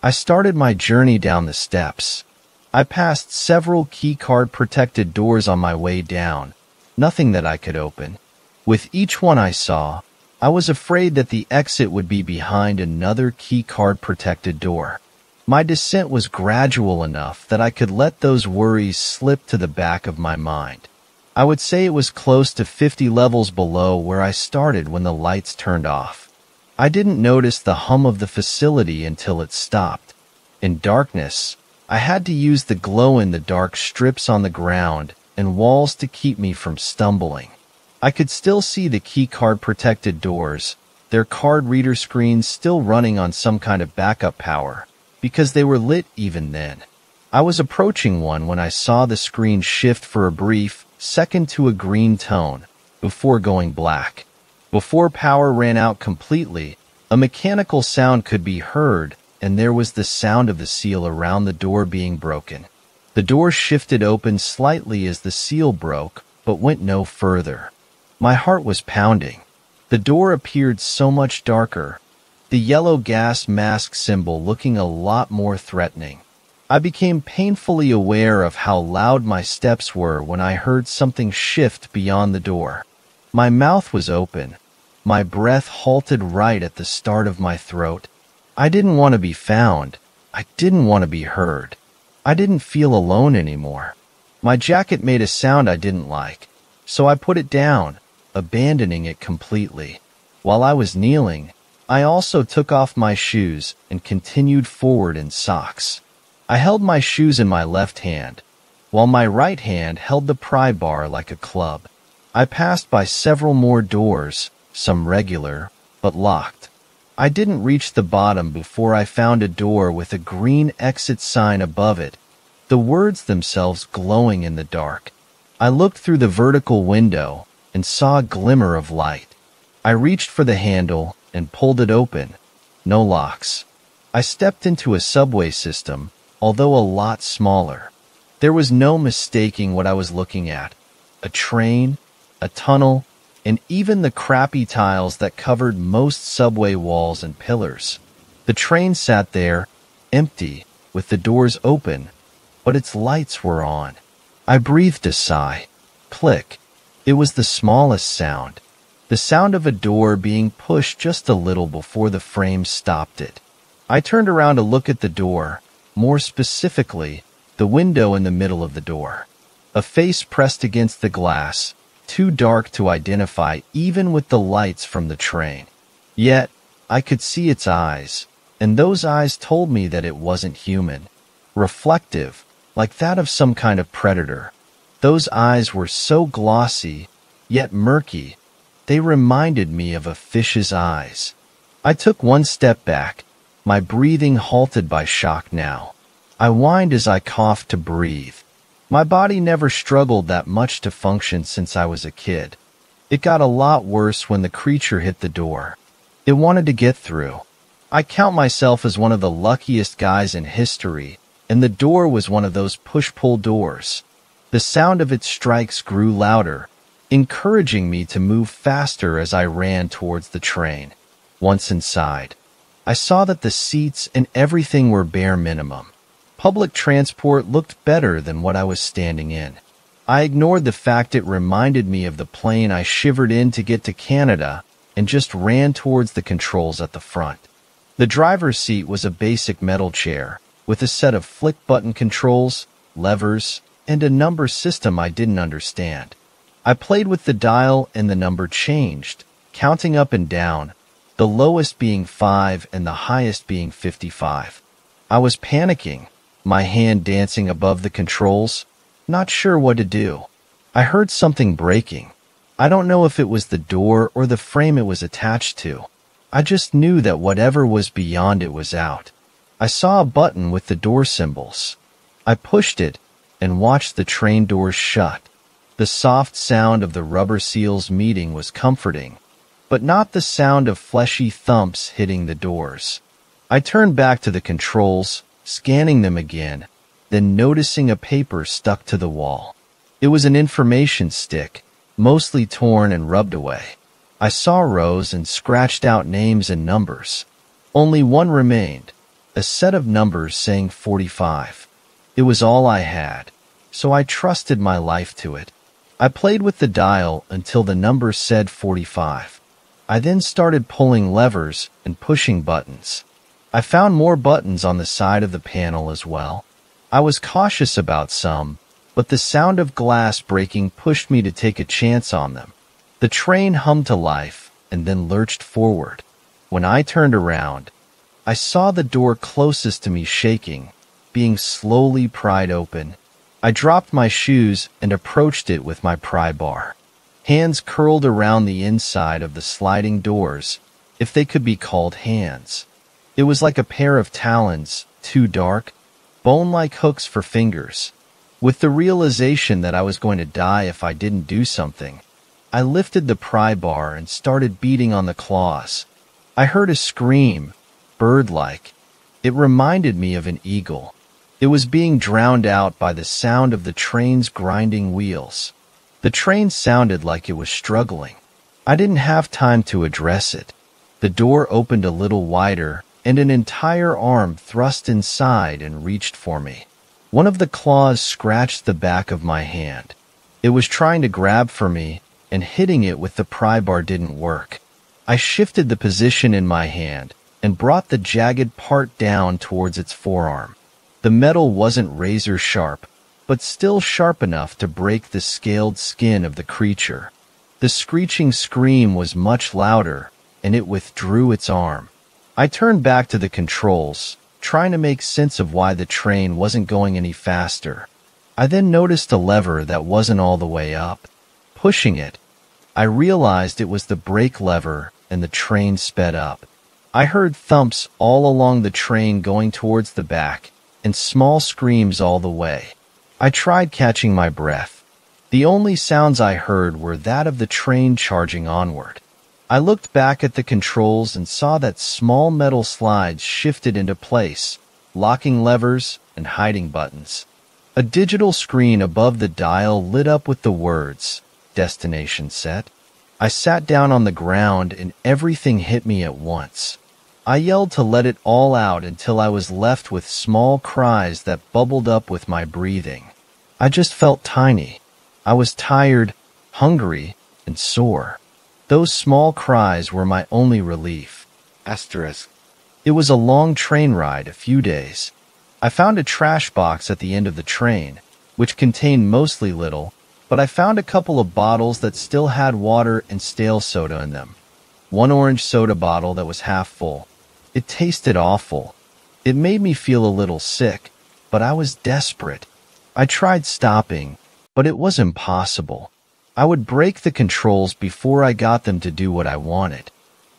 I started my journey down the steps. I passed several keycard protected doors on my way down, nothing that I could open. With each one I saw, I was afraid that the exit would be behind another keycard protected door. My descent was gradual enough that I could let those worries slip to the back of my mind. I would say it was close to 50 levels below where I started when the lights turned off. I didn't notice the hum of the facility until it stopped. In darkness, I had to use the glow-in-the-dark strips on the ground and walls to keep me from stumbling. I could still see the keycard-protected doors, their card reader screens still running on some kind of backup power, because they were lit even then. I was approaching one when I saw the screen shift for a brief second to a green tone, before going black. Before power ran out completely, a mechanical sound could be heard, and there was the sound of the seal around the door being broken. The door shifted open slightly as the seal broke, but went no further. My heart was pounding. The door appeared so much darker, the yellow gas mask symbol looking a lot more threatening. I became painfully aware of how loud my steps were when I heard something shift beyond the door. My mouth was open. My breath halted right at the start of my throat. I didn't want to be found. I didn't want to be heard. I didn't feel alone anymore. My jacket made a sound I didn't like, so I put it down, abandoning it completely. While I was kneeling, I also took off my shoes and continued forward in socks. I held my shoes in my left hand, while my right hand held the pry bar like a club. I passed by several more doors, some regular, but locked. I didn't reach the bottom before I found a door with a green exit sign above it, the words themselves glowing in the dark. I looked through the vertical window and saw a glimmer of light. I reached for the handle and pulled it open. No locks. I stepped into a subway system, although a lot smaller. There was no mistaking what I was looking at. A train, a tunnel, and even the crappy tiles that covered most subway walls and pillars. The train sat there, empty, with the doors open, but its lights were on. I breathed a sigh. Click. It was the smallest sound. The sound of a door being pushed just a little before the frame stopped it. I turned around to look at the door, more specifically, the window in the middle of the door. A face pressed against the glass, too dark to identify even with the lights from the train. Yet, I could see its eyes, and those eyes told me that it wasn't human. Reflective, like that of some kind of predator. Those eyes were so glossy, yet murky. They reminded me of a fish's eyes. I took one step back, my breathing halted by shock now. I whined as I coughed to breathe. My body never struggled that much to function since I was a kid. It got a lot worse when the creature hit the door. It wanted to get through. I count myself as one of the luckiest guys in history, and the door was one of those push-pull doors. The sound of its strikes grew louder, encouraging me to move faster as I ran towards the train. Once inside, I saw that the seats and everything were bare minimum. Public transport looked better than what I was standing in. I ignored the fact it reminded me of the plane I shivered in to get to Canada and just ran towards the controls at the front. The driver's seat was a basic metal chair with a set of flick-button controls, levers, and a number system I didn't understand. I played with the dial and the number changed, counting up and down, the lowest being 5 and the highest being 55. I was panicking, my hand dancing above the controls, not sure what to do. I heard something breaking. I don't know if it was the door or the frame it was attached to. I just knew that whatever was beyond it was out. I saw a button with the door symbols. I pushed it and watched the train doors shut. The soft sound of the rubber seals meeting was comforting, but not the sound of fleshy thumps hitting the doors. I turned back to the controls, scanning them again, then noticing a paper stuck to the wall. It was an information stick, mostly torn and rubbed away. I saw rows and scratched out names and numbers. Only one remained, a set of numbers saying 45. It was all I had, so I trusted my life to it. I played with the dial until the number said 45. I then started pulling levers and pushing buttons. I found more buttons on the side of the panel as well. I was cautious about some, but the sound of glass breaking pushed me to take a chance on them. The train hummed to life and then lurched forward. When I turned around, I saw the door closest to me shaking, being slowly pried open. I dropped my shoes and approached it with my pry bar. Hands curled around the inside of the sliding doors, if they could be called hands. It was like a pair of talons, too dark, bone-like hooks for fingers. With the realization that I was going to die if I didn't do something, I lifted the pry bar and started beating on the claws. I heard a scream, bird-like. It reminded me of an eagle. It was being drowned out by the sound of the train's grinding wheels. The train sounded like it was struggling. I didn't have time to address it. The door opened a little wider, and an entire arm thrust inside and reached for me. One of the claws scratched the back of my hand. It was trying to grab for me, and hitting it with the pry bar didn't work. I shifted the position in my hand and brought the jagged part down towards its forearm. The metal wasn't razor sharp, but still sharp enough to break the scaled skin of the creature. The screeching scream was much louder, and it withdrew its arm. I turned back to the controls, trying to make sense of why the train wasn't going any faster. I then noticed a lever that wasn't all the way up. Pushing it, I realized it was the brake lever, and the train sped up. I heard thumps all along the train going towards the back, and small screams all the way. I tried catching my breath. The only sounds I heard were that of the train charging onward. I looked back at the controls and saw that small metal slides shifted into place, locking levers and hiding buttons. A digital screen above the dial lit up with the words, "Destination set." I sat down on the ground and everything hit me at once. I yelled to let it all out until I was left with small cries that bubbled up with my breathing. I just felt tiny. I was tired, hungry, and sore. Those small cries were my only relief. It was a long train ride, a few days. I found a trash box at the end of the train, which contained mostly little, but I found a couple of bottles that still had water and stale soda in them. One orange soda bottle that was half full. It tasted awful. It made me feel a little sick, but I was desperate. I tried stopping, but it was impossible. I would break the controls before I got them to do what I wanted.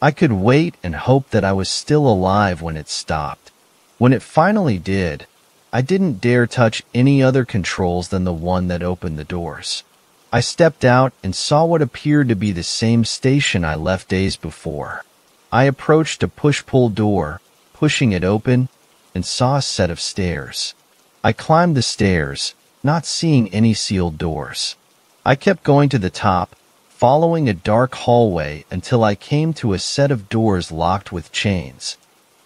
I could wait and hope that I was still alive when it stopped. When it finally did, I didn't dare touch any other controls than the one that opened the doors. I stepped out and saw what appeared to be the same station I left days before. I approached a push-pull door, pushing it open, and saw a set of stairs. I climbed the stairs, not seeing any sealed doors. I kept going to the top, following a dark hallway until I came to a set of doors locked with chains.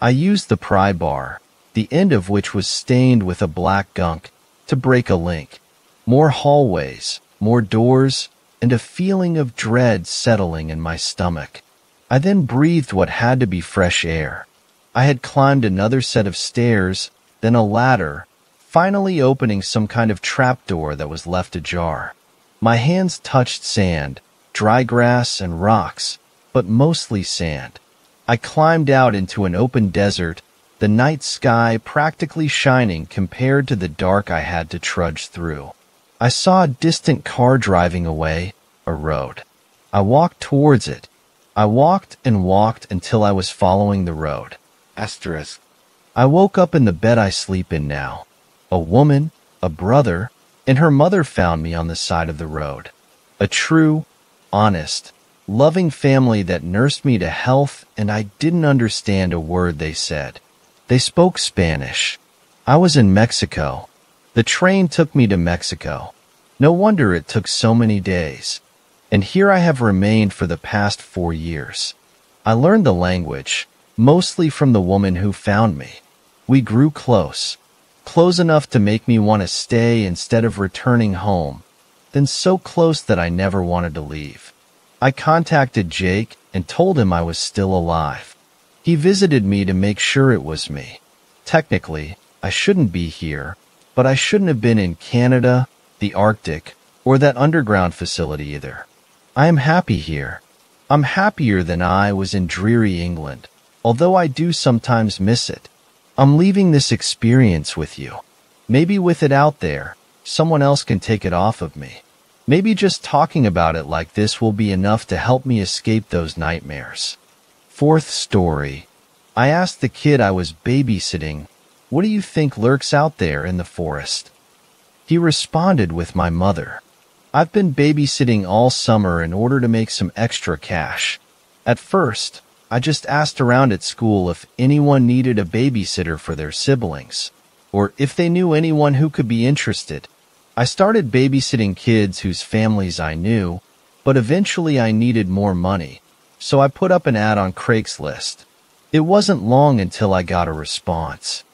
I used the pry bar, the end of which was stained with a black gunk, to break a link. More hallways, more doors, and a feeling of dread settling in my stomach. I then breathed what had to be fresh air. I had climbed another set of stairs, then a ladder, finally opening some kind of trapdoor that was left ajar. My hands touched sand, dry grass, and rocks, but mostly sand. I climbed out into an open desert, the night sky practically shining compared to the dark I had to trudge through. I saw a distant car driving away, a road. I walked towards it. I walked and walked until I was following the road. Asterisk. I woke up in the bed I sleep in now. A woman, a brother, and her mother found me on the side of the road. A true, honest, loving family that nursed me to health, and I didn't understand a word they said. They spoke Spanish. I was in Mexico. The train took me to Mexico. No wonder it took so many days. And here I have remained for the past 4 years. I learned the language, mostly from the woman who found me. We grew close enough to make me want to stay instead of returning home, then so close that I never wanted to leave. I contacted Jake and told him I was still alive. He visited me to make sure it was me. Technically, I shouldn't be here, but I shouldn't have been in Canada, the Arctic, or that underground facility either. I am happy here. I'm happier than I was in dreary England, although I do sometimes miss it. I'm leaving this experience with you. Maybe with it out there, someone else can take it off of me. Maybe just talking about it like this will be enough to help me escape those nightmares. Fourth story. I asked the kid I was babysitting, "What do you think lurks out there in the forest?" He responded with my mother. I've been babysitting all summer in order to make some extra cash. At first, I just asked around at school if anyone needed a babysitter for their siblings, or if they knew anyone who could be interested. I started babysitting kids whose families I knew, but eventually I needed more money, so I put up an ad on Craigslist. It wasn't long until I got a response.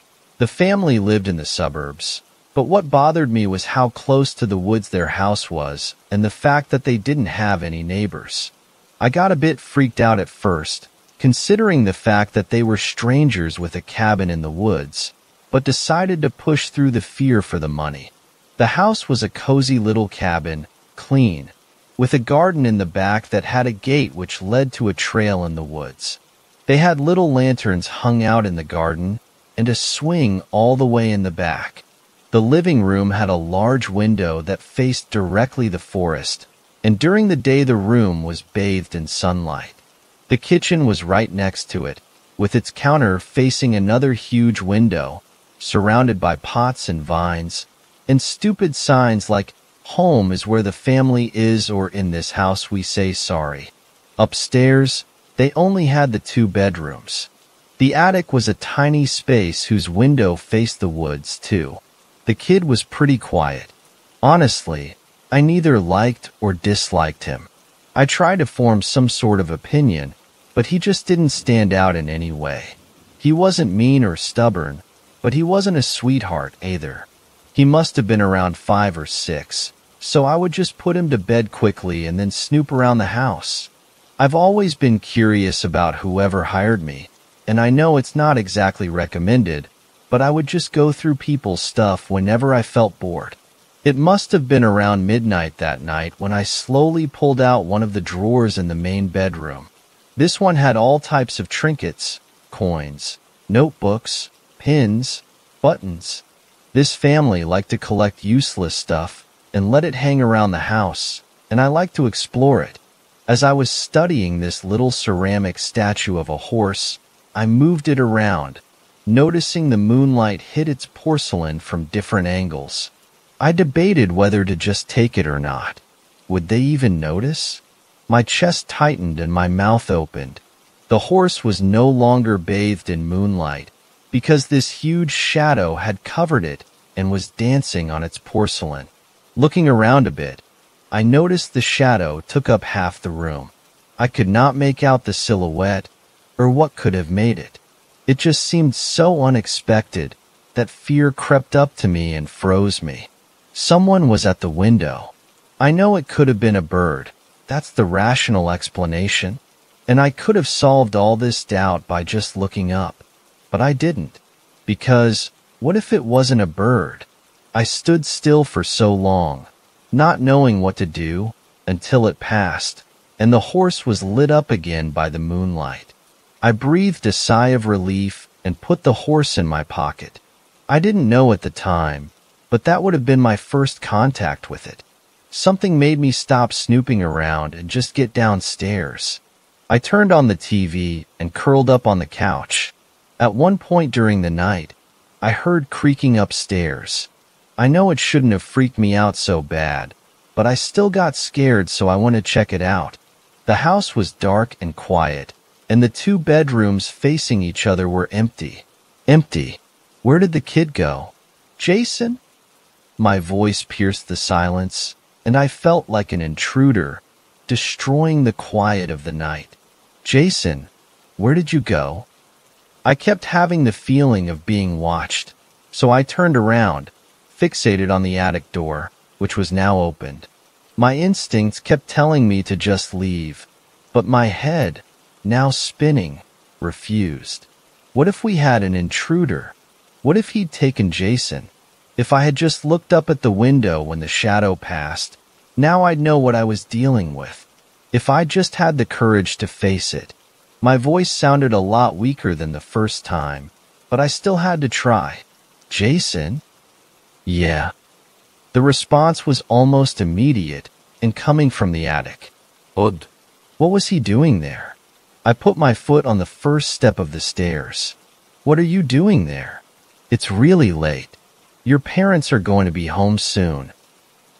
The family lived in the suburbs, but what bothered me was how close to the woods their house was and the fact that they didn't have any neighbors. I got a bit freaked out at first, considering the fact that they were strangers with a cabin in the woods, but decided to push through the fear for the money. The house was a cozy little cabin, clean, with a garden in the back that had a gate which led to a trail in the woods. They had little lanterns hung out in the garden and a swing all the way in the back. The living room had a large window that faced directly the forest, and during the day the room was bathed in sunlight. The kitchen was right next to it, with its counter facing another huge window, surrounded by pots and vines, and stupid signs like, "Home is where the family is," or "In this house we say sorry." Upstairs, they only had the 2 bedrooms. The attic was a tiny space whose window faced the woods, too. The kid was pretty quiet. Honestly, I neither liked or disliked him. I tried to form some sort of opinion, but he just didn't stand out in any way. He wasn't mean or stubborn, but he wasn't a sweetheart either. He must have been around 5 or 6, so I would just put him to bed quickly and then snoop around the house. I've always been curious about whoever hired me, and I know it's not exactly recommended, but I would just go through people's stuff whenever I felt bored. It must have been around midnight that night when I slowly pulled out one of the drawers in the main bedroom. This one had all types of trinkets, coins, notebooks, pins, buttons. This family liked to collect useless stuff and let it hang around the house, and I liked to explore it. As I was studying this little ceramic statue of a horse, I moved it around, noticing the moonlight hit its porcelain from different angles. I debated whether to just take it or not. Would they even notice? My chest tightened and my mouth opened. The horse was no longer bathed in moonlight because this huge shadow had covered it and was dancing on its porcelain. Looking around a bit, I noticed the shadow took up half the room. I could not make out the silhouette or what could have made it. It just seemed so unexpected that fear crept up to me and froze me. Someone was at the window. I know it could have been a bird. That's the rational explanation. And I could have solved all this doubt by just looking up. But I didn't. Because, what if it wasn't a bird? I stood still for so long, not knowing what to do, until it passed, and the horse was lit up again by the moonlight. I breathed a sigh of relief and put the horse in my pocket. I didn't know at the time, but that would have been my first contact with it. Something made me stop snooping around and just get downstairs. I turned on the TV and curled up on the couch. At one point during the night, I heard creaking upstairs. I know it shouldn't have freaked me out so bad, but I still got scared, so I went to check it out. The house was dark and quiet, and the two bedrooms facing each other were empty. Empty. Where did the kid go? Jason? My voice pierced the silence, and I felt like an intruder, destroying the quiet of the night. Jason, where did you go? I kept having the feeling of being watched, so I turned around, fixated on the attic door, which was now opened. My instincts kept telling me to just leave, but my head, now spinning, refused. What if we had an intruder? What if he'd taken Jason? If I had just looked up at the window when the shadow passed, now I'd know what I was dealing with. If I just had the courage to face it. My voice sounded a lot weaker than the first time, but I still had to try. Jason? Yeah. The response was almost immediate and coming from the attic. Odd. What was he doing there? I put my foot on the first step of the stairs. What are you doing there? It's really late. Your parents are going to be home soon.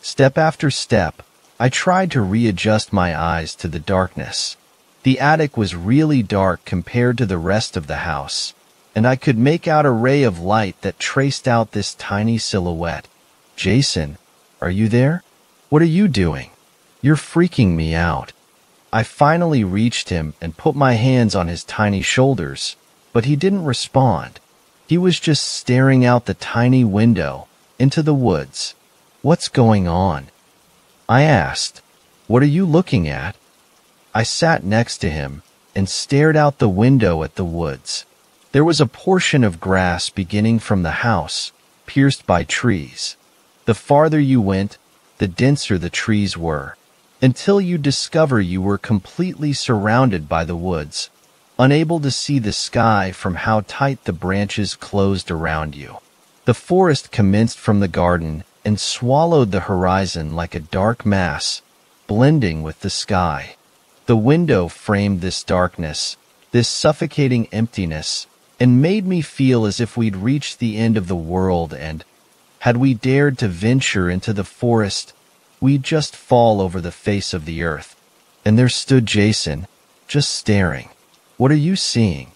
Step after step, I tried to readjust my eyes to the darkness. The attic was really dark compared to the rest of the house, and I could make out a ray of light that traced out this tiny silhouette. Jason, are you there? What are you doing? You're freaking me out. I finally reached him and put my hands on his tiny shoulders, but he didn't respond. He was just staring out the tiny window into the woods. What's going on? I asked. What are you looking at? I sat next to him and stared out the window at the woods. There was a portion of grass beginning from the house, pierced by trees. The farther you went, the denser the trees were, until you discover you were completely surrounded by the woods, unable to see the sky from how tight the branches closed around you. The forest commenced from the garden and swallowed the horizon like a dark mass, blending with the sky. The window framed this darkness, this suffocating emptiness, and made me feel as if we'd reached the end of the world, and, had we dared to venture into the forest, we'd just fall over the face of the earth. And there stood Jason, just staring. What are you seeing?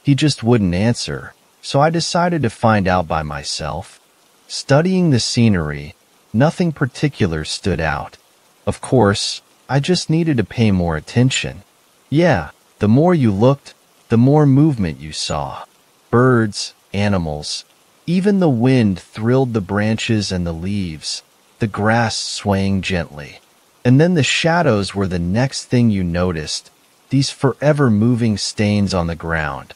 He just wouldn't answer, so I decided to find out by myself. Studying the scenery, nothing particular stood out. Of course, I just needed to pay more attention. Yeah, the more you looked, the more movement you saw. Birds, animals, even the wind thrilled the branches and the leaves, the grass swaying gently. And then the shadows were the next thing you noticed, these forever moving stains on the ground.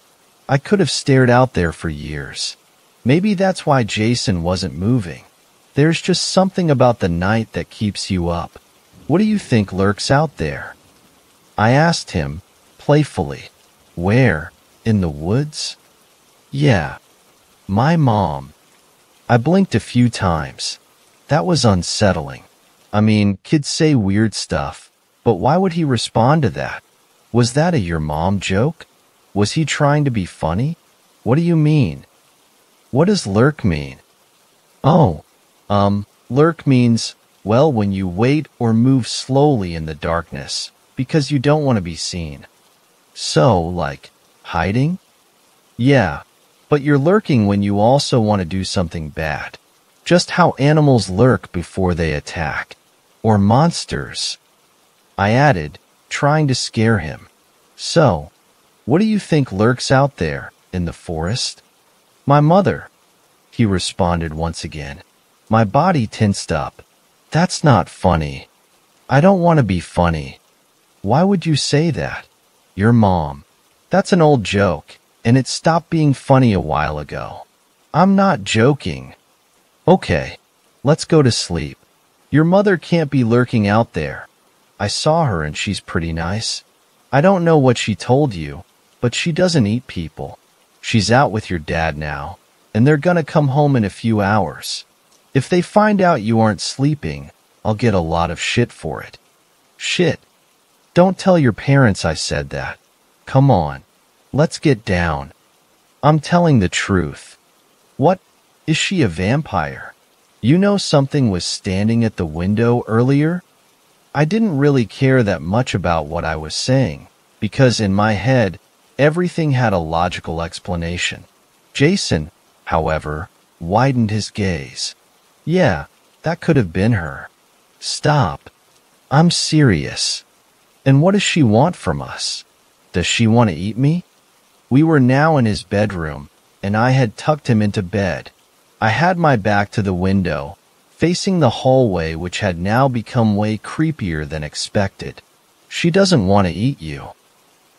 I could have stared out there for years. Maybe that's why Jason wasn't moving. There's just something about the night that keeps you up. What do you think lurks out there? I asked him, playfully. Where? In the woods? Yeah. My mom. I blinked a few times. That was unsettling. I mean, kids say weird stuff, but why would he respond to that? Was that a your mom joke? Was he trying to be funny? What do you mean? What does lurk mean? Oh, lurk means, well, when you wait or move slowly in the darkness because you don't want to be seen. So, like, hiding? Yeah, but you're lurking when you also want to do something bad. Just how animals lurk before they attack. Or monsters. I added, trying to scare him. So, what do you think lurks out there in the forest? My mother, he responded once again. My body tensed up. That's not funny. I don't want to be funny. Why would you say that? Your mom. That's an old joke, and it stopped being funny a while ago. I'm not joking. Okay, let's go to sleep. Your mother can't be lurking out there. I saw her and she's pretty nice. I don't know what she told you, but she doesn't eat people. She's out with your dad now, and they're gonna come home in a few hours. If they find out you aren't sleeping, I'll get a lot of shit for it. Shit. Don't tell your parents I said that. Come on, let's get down. I'm telling the truth. What? Is she a vampire? You know something was standing at the window earlier? I didn't really care that much about what I was saying, because in my head, everything had a logical explanation. Jason, however, widened his gaze. Yeah, that could have been her. Stop. I'm serious. And what does she want from us? Does she want to eat me? We were now in his bedroom, and I had tucked him into bed. I had my back to the window, facing the hallway, which had now become way creepier than expected. She doesn't want to eat you.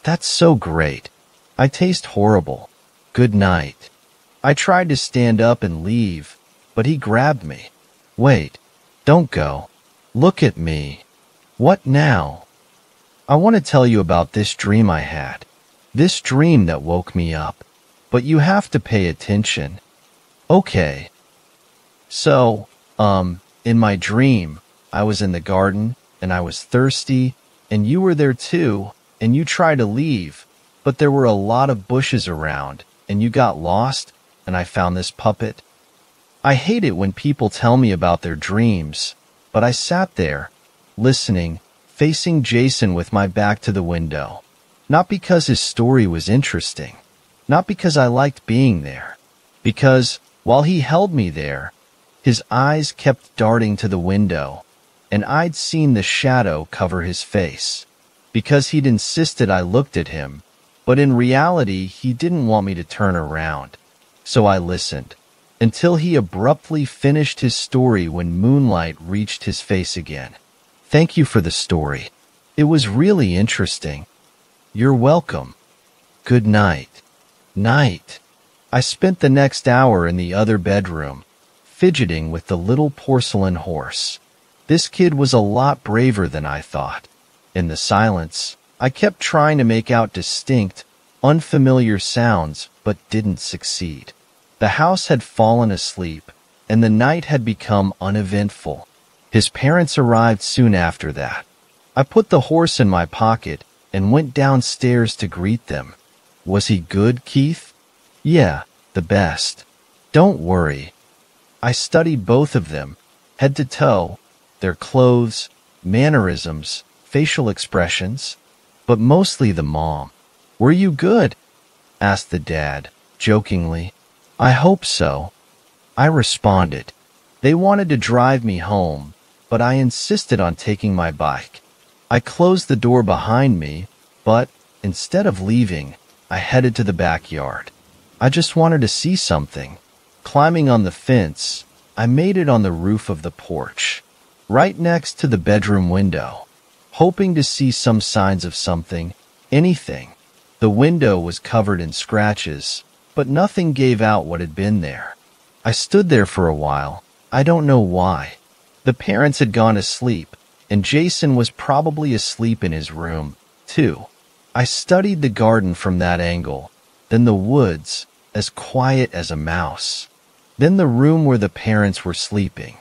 That's so great. I taste horrible. Good night. I tried to stand up and leave, but he grabbed me. Wait, don't go. Look at me. What now? I want to tell you about this dream I had. This dream that woke me up. But you have to pay attention. Okay. So, in my dream, I was in the garden, and I was thirsty, and you were there too, and you tried to leave, but there were a lot of bushes around, and you got lost, and I found this puppet. I hate it when people tell me about their dreams, but I sat there, listening, facing Jason with my back to the window. Not because his story was interesting, not because I liked being there, because while he held me there, his eyes kept darting to the window, and I'd seen the shadow cover his face. Because he'd insisted I looked at him, but in reality he didn't want me to turn around. So I listened, until he abruptly finished his story when moonlight reached his face again. Thank you for the story. It was really interesting. You're welcome. Good night. Night. I spent the next hour in the other bedroom, fidgeting with the little porcelain horse. This kid was a lot braver than I thought. In the silence, I kept trying to make out distinct, unfamiliar sounds, but didn't succeed. The house had fallen asleep, and the night had become uneventful. His parents arrived soon after that. I put the horse in my pocket and went downstairs to greet them. Was he good, Keith? Yeah, the best. Don't worry. I studied both of them, head to toe, their clothes, mannerisms, facial expressions, but mostly the mom. Were you good? Asked the dad, jokingly. I hope so. I responded. They wanted to drive me home, but I insisted on taking my bike. I closed the door behind me, but instead of leaving, I headed to the backyard. I just wanted to see something. Climbing on the fence, I made it on the roof of the porch, right next to the bedroom window, hoping to see some signs of something, anything. The window was covered in scratches, but nothing gave out what had been there. I stood there for a while, I don't know why. The parents had gone to sleep, and Jason was probably asleep in his room, too. I studied the garden from that angle, then the woods, as quiet as a mouse. Then the room where the parents were sleeping.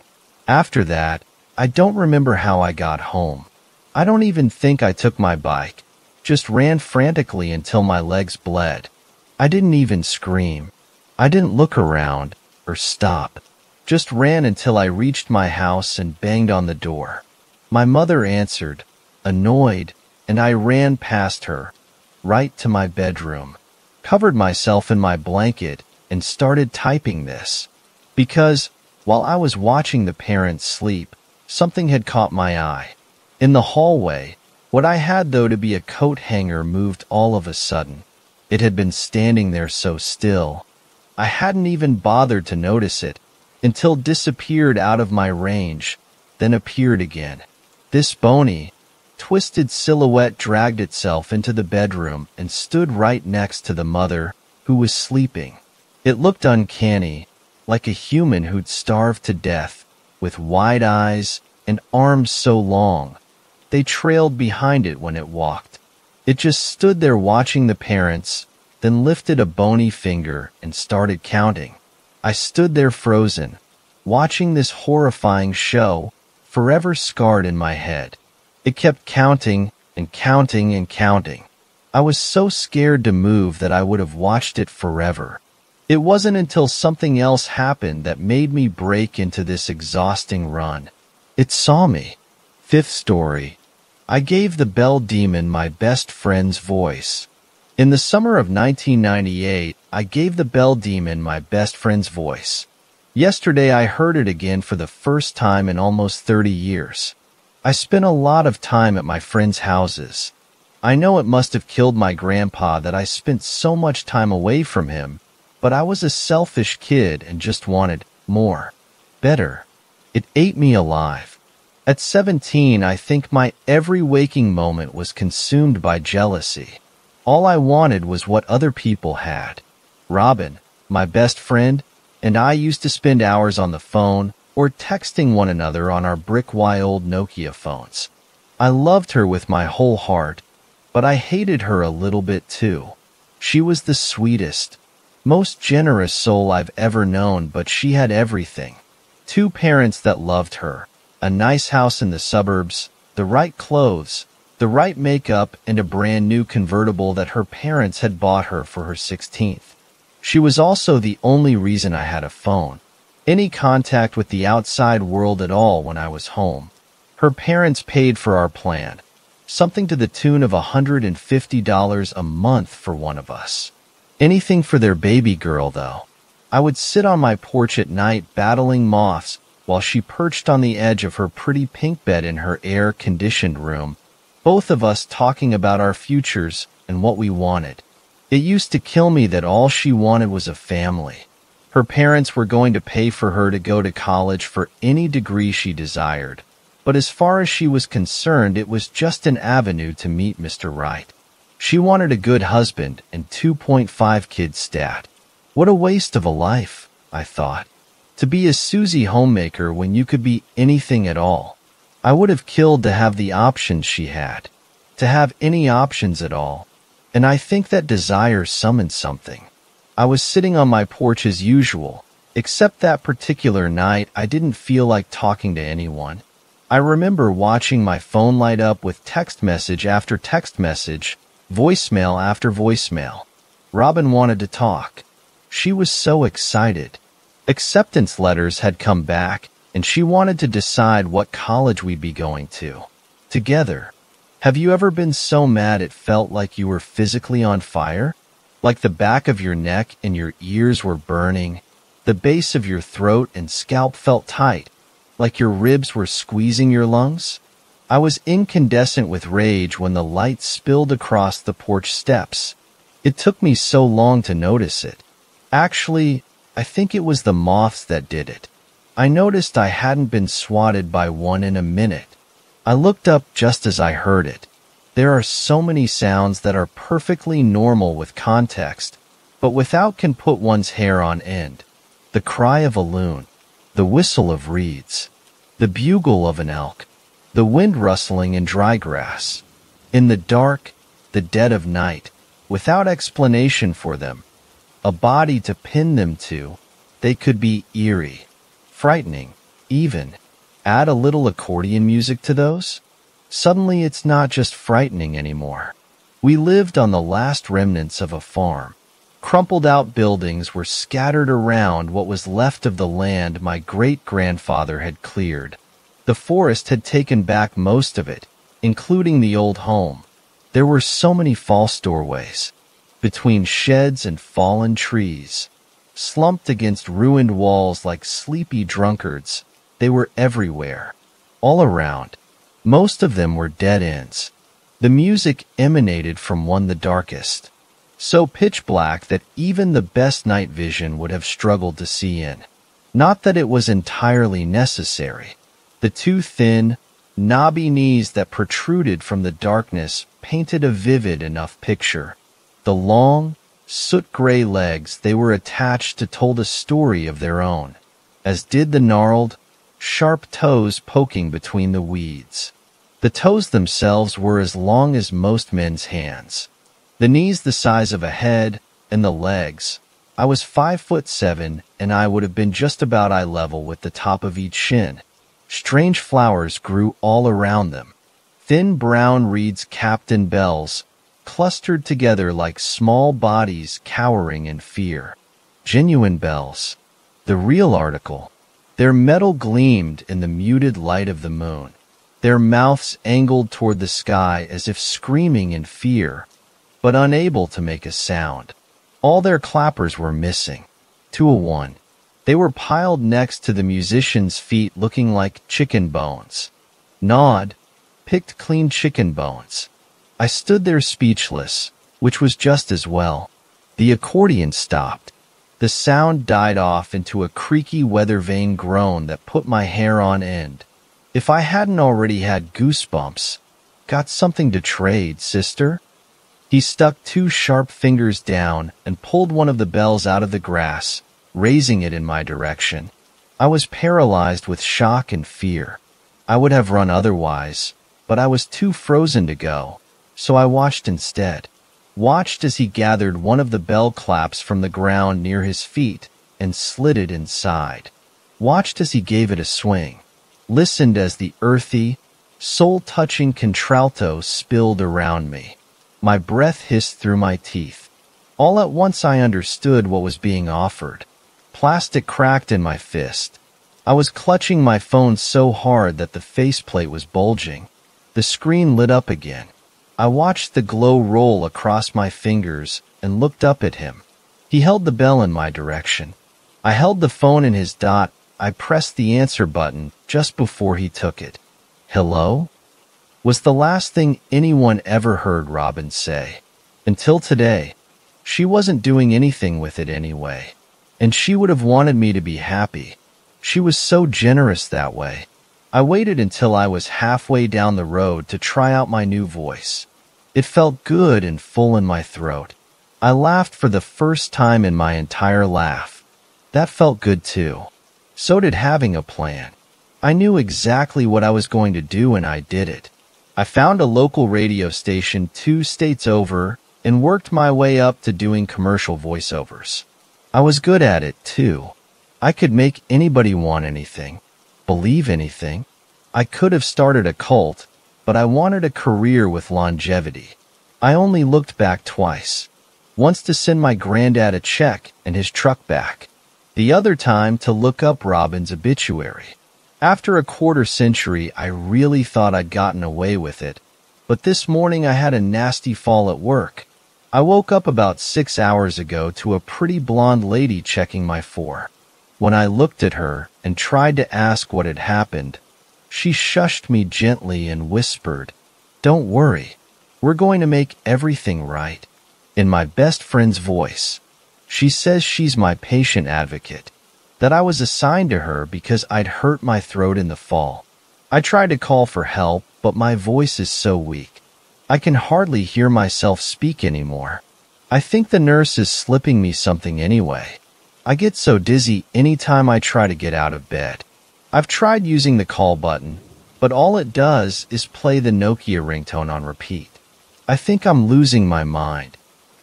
After that, I don't remember how I got home. I don't even think I took my bike, just ran frantically until my legs bled. I didn't even scream. I didn't look around or stop. Just ran until I reached my house and banged on the door. My mother answered, annoyed, and I ran past her, right to my bedroom, covered myself in my blanket, and started typing this. Because, while I was watching the parents sleep, something had caught my eye. In the hallway, what I had though to be a coat hanger moved all of a sudden. It had been standing there so still. I hadn't even bothered to notice it, until it disappeared out of my range, then appeared again. This bony, twisted silhouette dragged itself into the bedroom and stood right next to the mother, who was sleeping. It looked uncanny, like a human who'd starved to death, with wide eyes and arms so long. They trailed behind it when it walked. It just stood there watching the parents, then lifted a bony finger and started counting. I stood there frozen, watching this horrifying show, forever scarred in my head. It kept counting and counting and counting. I was so scared to move that I would have watched it forever. It wasn't until something else happened that made me break into this exhausting run. It saw me. Fifth story. I gave the bell demon my best friend's voice. In the summer of 1998, I gave the bell demon my best friend's voice. Yesterday I heard it again for the first time in almost 30 years. I spent a lot of time at my friends' houses. I know it must have killed my grandpa that I spent so much time away from him, but I was a selfish kid and just wanted more. Better. It ate me alive. At 17, I think my every waking moment was consumed by jealousy. All I wanted was what other people had. Robin, my best friend, and I used to spend hours on the phone or texting one another on our brick-old Nokia phones. I loved her with my whole heart, but I hated her a little bit too. She was the sweetest, most generous soul I've ever known, but she had everything. 2 parents that loved her, a nice house in the suburbs, the right clothes, the right makeup, and a brand new convertible that her parents had bought her for her 16th. She was also the only reason I had a phone, any contact with the outside world at all when I was home. Her parents paid for our plan, something to the tune of $150 a month for one of us. Anything for their baby girl, though. I would sit on my porch at night battling moths while she perched on the edge of her pretty pink bed in her air-conditioned room, both of us talking about our futures and what we wanted. It used to kill me that all she wanted was a family. Her parents were going to pay for her to go to college for any degree she desired, but as far as she was concerned, it was just an avenue to meet Mr. Right. She wanted a good husband and 2.5 kids stat. What a waste of a life, I thought. To be a Susie homemaker when you could be anything at all. I would have killed to have the options she had. To have any options at all. And I think that desire summoned something. I was sitting on my porch as usual, except that particular night I didn't feel like talking to anyone. I remember watching my phone light up with text message after text message, voicemail after voicemail. Robin wanted to talk. She was so excited. Acceptance letters had come back, and she wanted to decide what college we'd be going to. Together. Have you ever been so mad it felt like you were physically on fire? Like the back of your neck and your ears were burning, the base of your throat and scalp felt tight, like your ribs were squeezing your lungs? I was incandescent with rage when the light spilled across the porch steps. It took me so long to notice it. Actually, I think it was the moths that did it. I noticed I hadn't been swatted by one in a minute. I looked up just as I heard it. There are so many sounds that are perfectly normal with context, but without can put one's hair on end. The cry of a loon. the whistle of reeds, the bugle of an elk, the wind rustling in dry grass. In the dark, the dead of night, without explanation for them, a body to pin them to, they could be eerie, frightening, even. Add a little accordion music to those? Suddenly it's not just frightening anymore. We lived on the last remnants of a farm. Crumpled out buildings were scattered around what was left of the land my great-grandfather had cleared. The forest had taken back most of it, including the old home. There were so many false doorways, between sheds and fallen trees. Slumped against ruined walls like sleepy drunkards, they were everywhere, all around. Most of them were dead ends. The music emanated from one the darkest, so pitch black that even the best night vision would have struggled to see in. Not that it was entirely necessary. The two thin, knobby knees that protruded from the darkness painted a vivid enough picture. The long, soot-gray legs they were attached to told a story of their own, as did the gnarled, sharp toes poking between the weeds. The toes themselves were as long as most men's hands, the knees the size of a head, and the legs. I was 5'7", and I would have been just about eye level with the top of each shin. Strange flowers grew all around them. Thin brown reeds capped in bells, clustered together like small bodies cowering in fear. Genuine bells. The real article. Their metal gleamed in the muted light of the moon. Their mouths angled toward the sky as if screaming in fear, but unable to make a sound. All their clappers were missing. 201. They were piled next to the musician's feet looking like chicken bones. Gnawed, picked clean chicken bones. I stood there speechless, which was just as well. The accordion stopped. The sound died off into a creaky weather-vane groan that put my hair on end. If I hadn't already had goosebumps. Got something to trade, sister? He stuck two sharp fingers down and pulled one of the bells out of the grass, raising it in my direction. I was paralyzed with shock and fear. I would have run otherwise, but I was too frozen to go, so I watched instead. Watched as he gathered one of the bell claps from the ground near his feet and slid it inside. Watched as he gave it a swing. Listened as the earthy, soul-touching contralto spilled around me. My breath hissed through my teeth. All at once I understood what was being offered. Plastic cracked in my fist. I was clutching my phone so hard that the faceplate was bulging. The screen lit up again. I watched the glow roll across my fingers and looked up at him. He held the bell in my direction. I held the phone in his dot. I pressed the answer button just before he took it. Hello? Was the last thing anyone ever heard Robin say. Until today. She wasn't doing anything with it anyway. And she would have wanted me to be happy. She was so generous that way. I waited until I was halfway down the road to try out my new voice. It felt good and full in my throat. I laughed for the first time in my entire life. That felt good too. So did having a plan. I knew exactly what I was going to do and I did it. I found a local radio station 2 states over and worked my way up to doing commercial voiceovers. I was good at it too. I could make anybody want anything, believe anything. I could have started a cult, but I wanted a career with longevity. I only looked back twice. Once to send my granddad a check and his truck back. The other time to look up Robin's obituary. After a quarter century, I really thought I'd gotten away with it. But this morning I had a nasty fall at work. I woke up about 6 hours ago to a pretty blonde lady checking my phone. When I looked at her and tried to ask what had happened, she shushed me gently and whispered, "Don't worry, we're going to make everything right," in my best friend's voice. She says she's my patient advocate, that I was assigned to her because I'd hurt my throat in the fall. I tried to call for help, but my voice is so weak. I can hardly hear myself speak anymore. I think the nurse is slipping me something anyway. I get so dizzy anytime I try to get out of bed. I've tried using the call button, but all it does is play the Nokia ringtone on repeat. I think I'm losing my mind.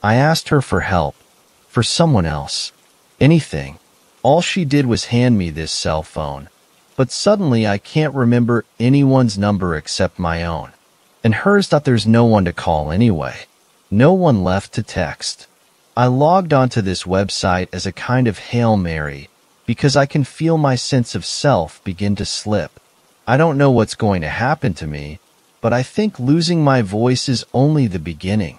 I asked her for help, for someone else, anything. All she did was hand me this cell phone, but suddenly I can't remember anyone's number except my own. And hers thought there's no one to call anyway. No one left to text. I logged onto this website as a kind of Hail Mary because I can feel my sense of self begin to slip. I don't know what's going to happen to me, but I think losing my voice is only the beginning.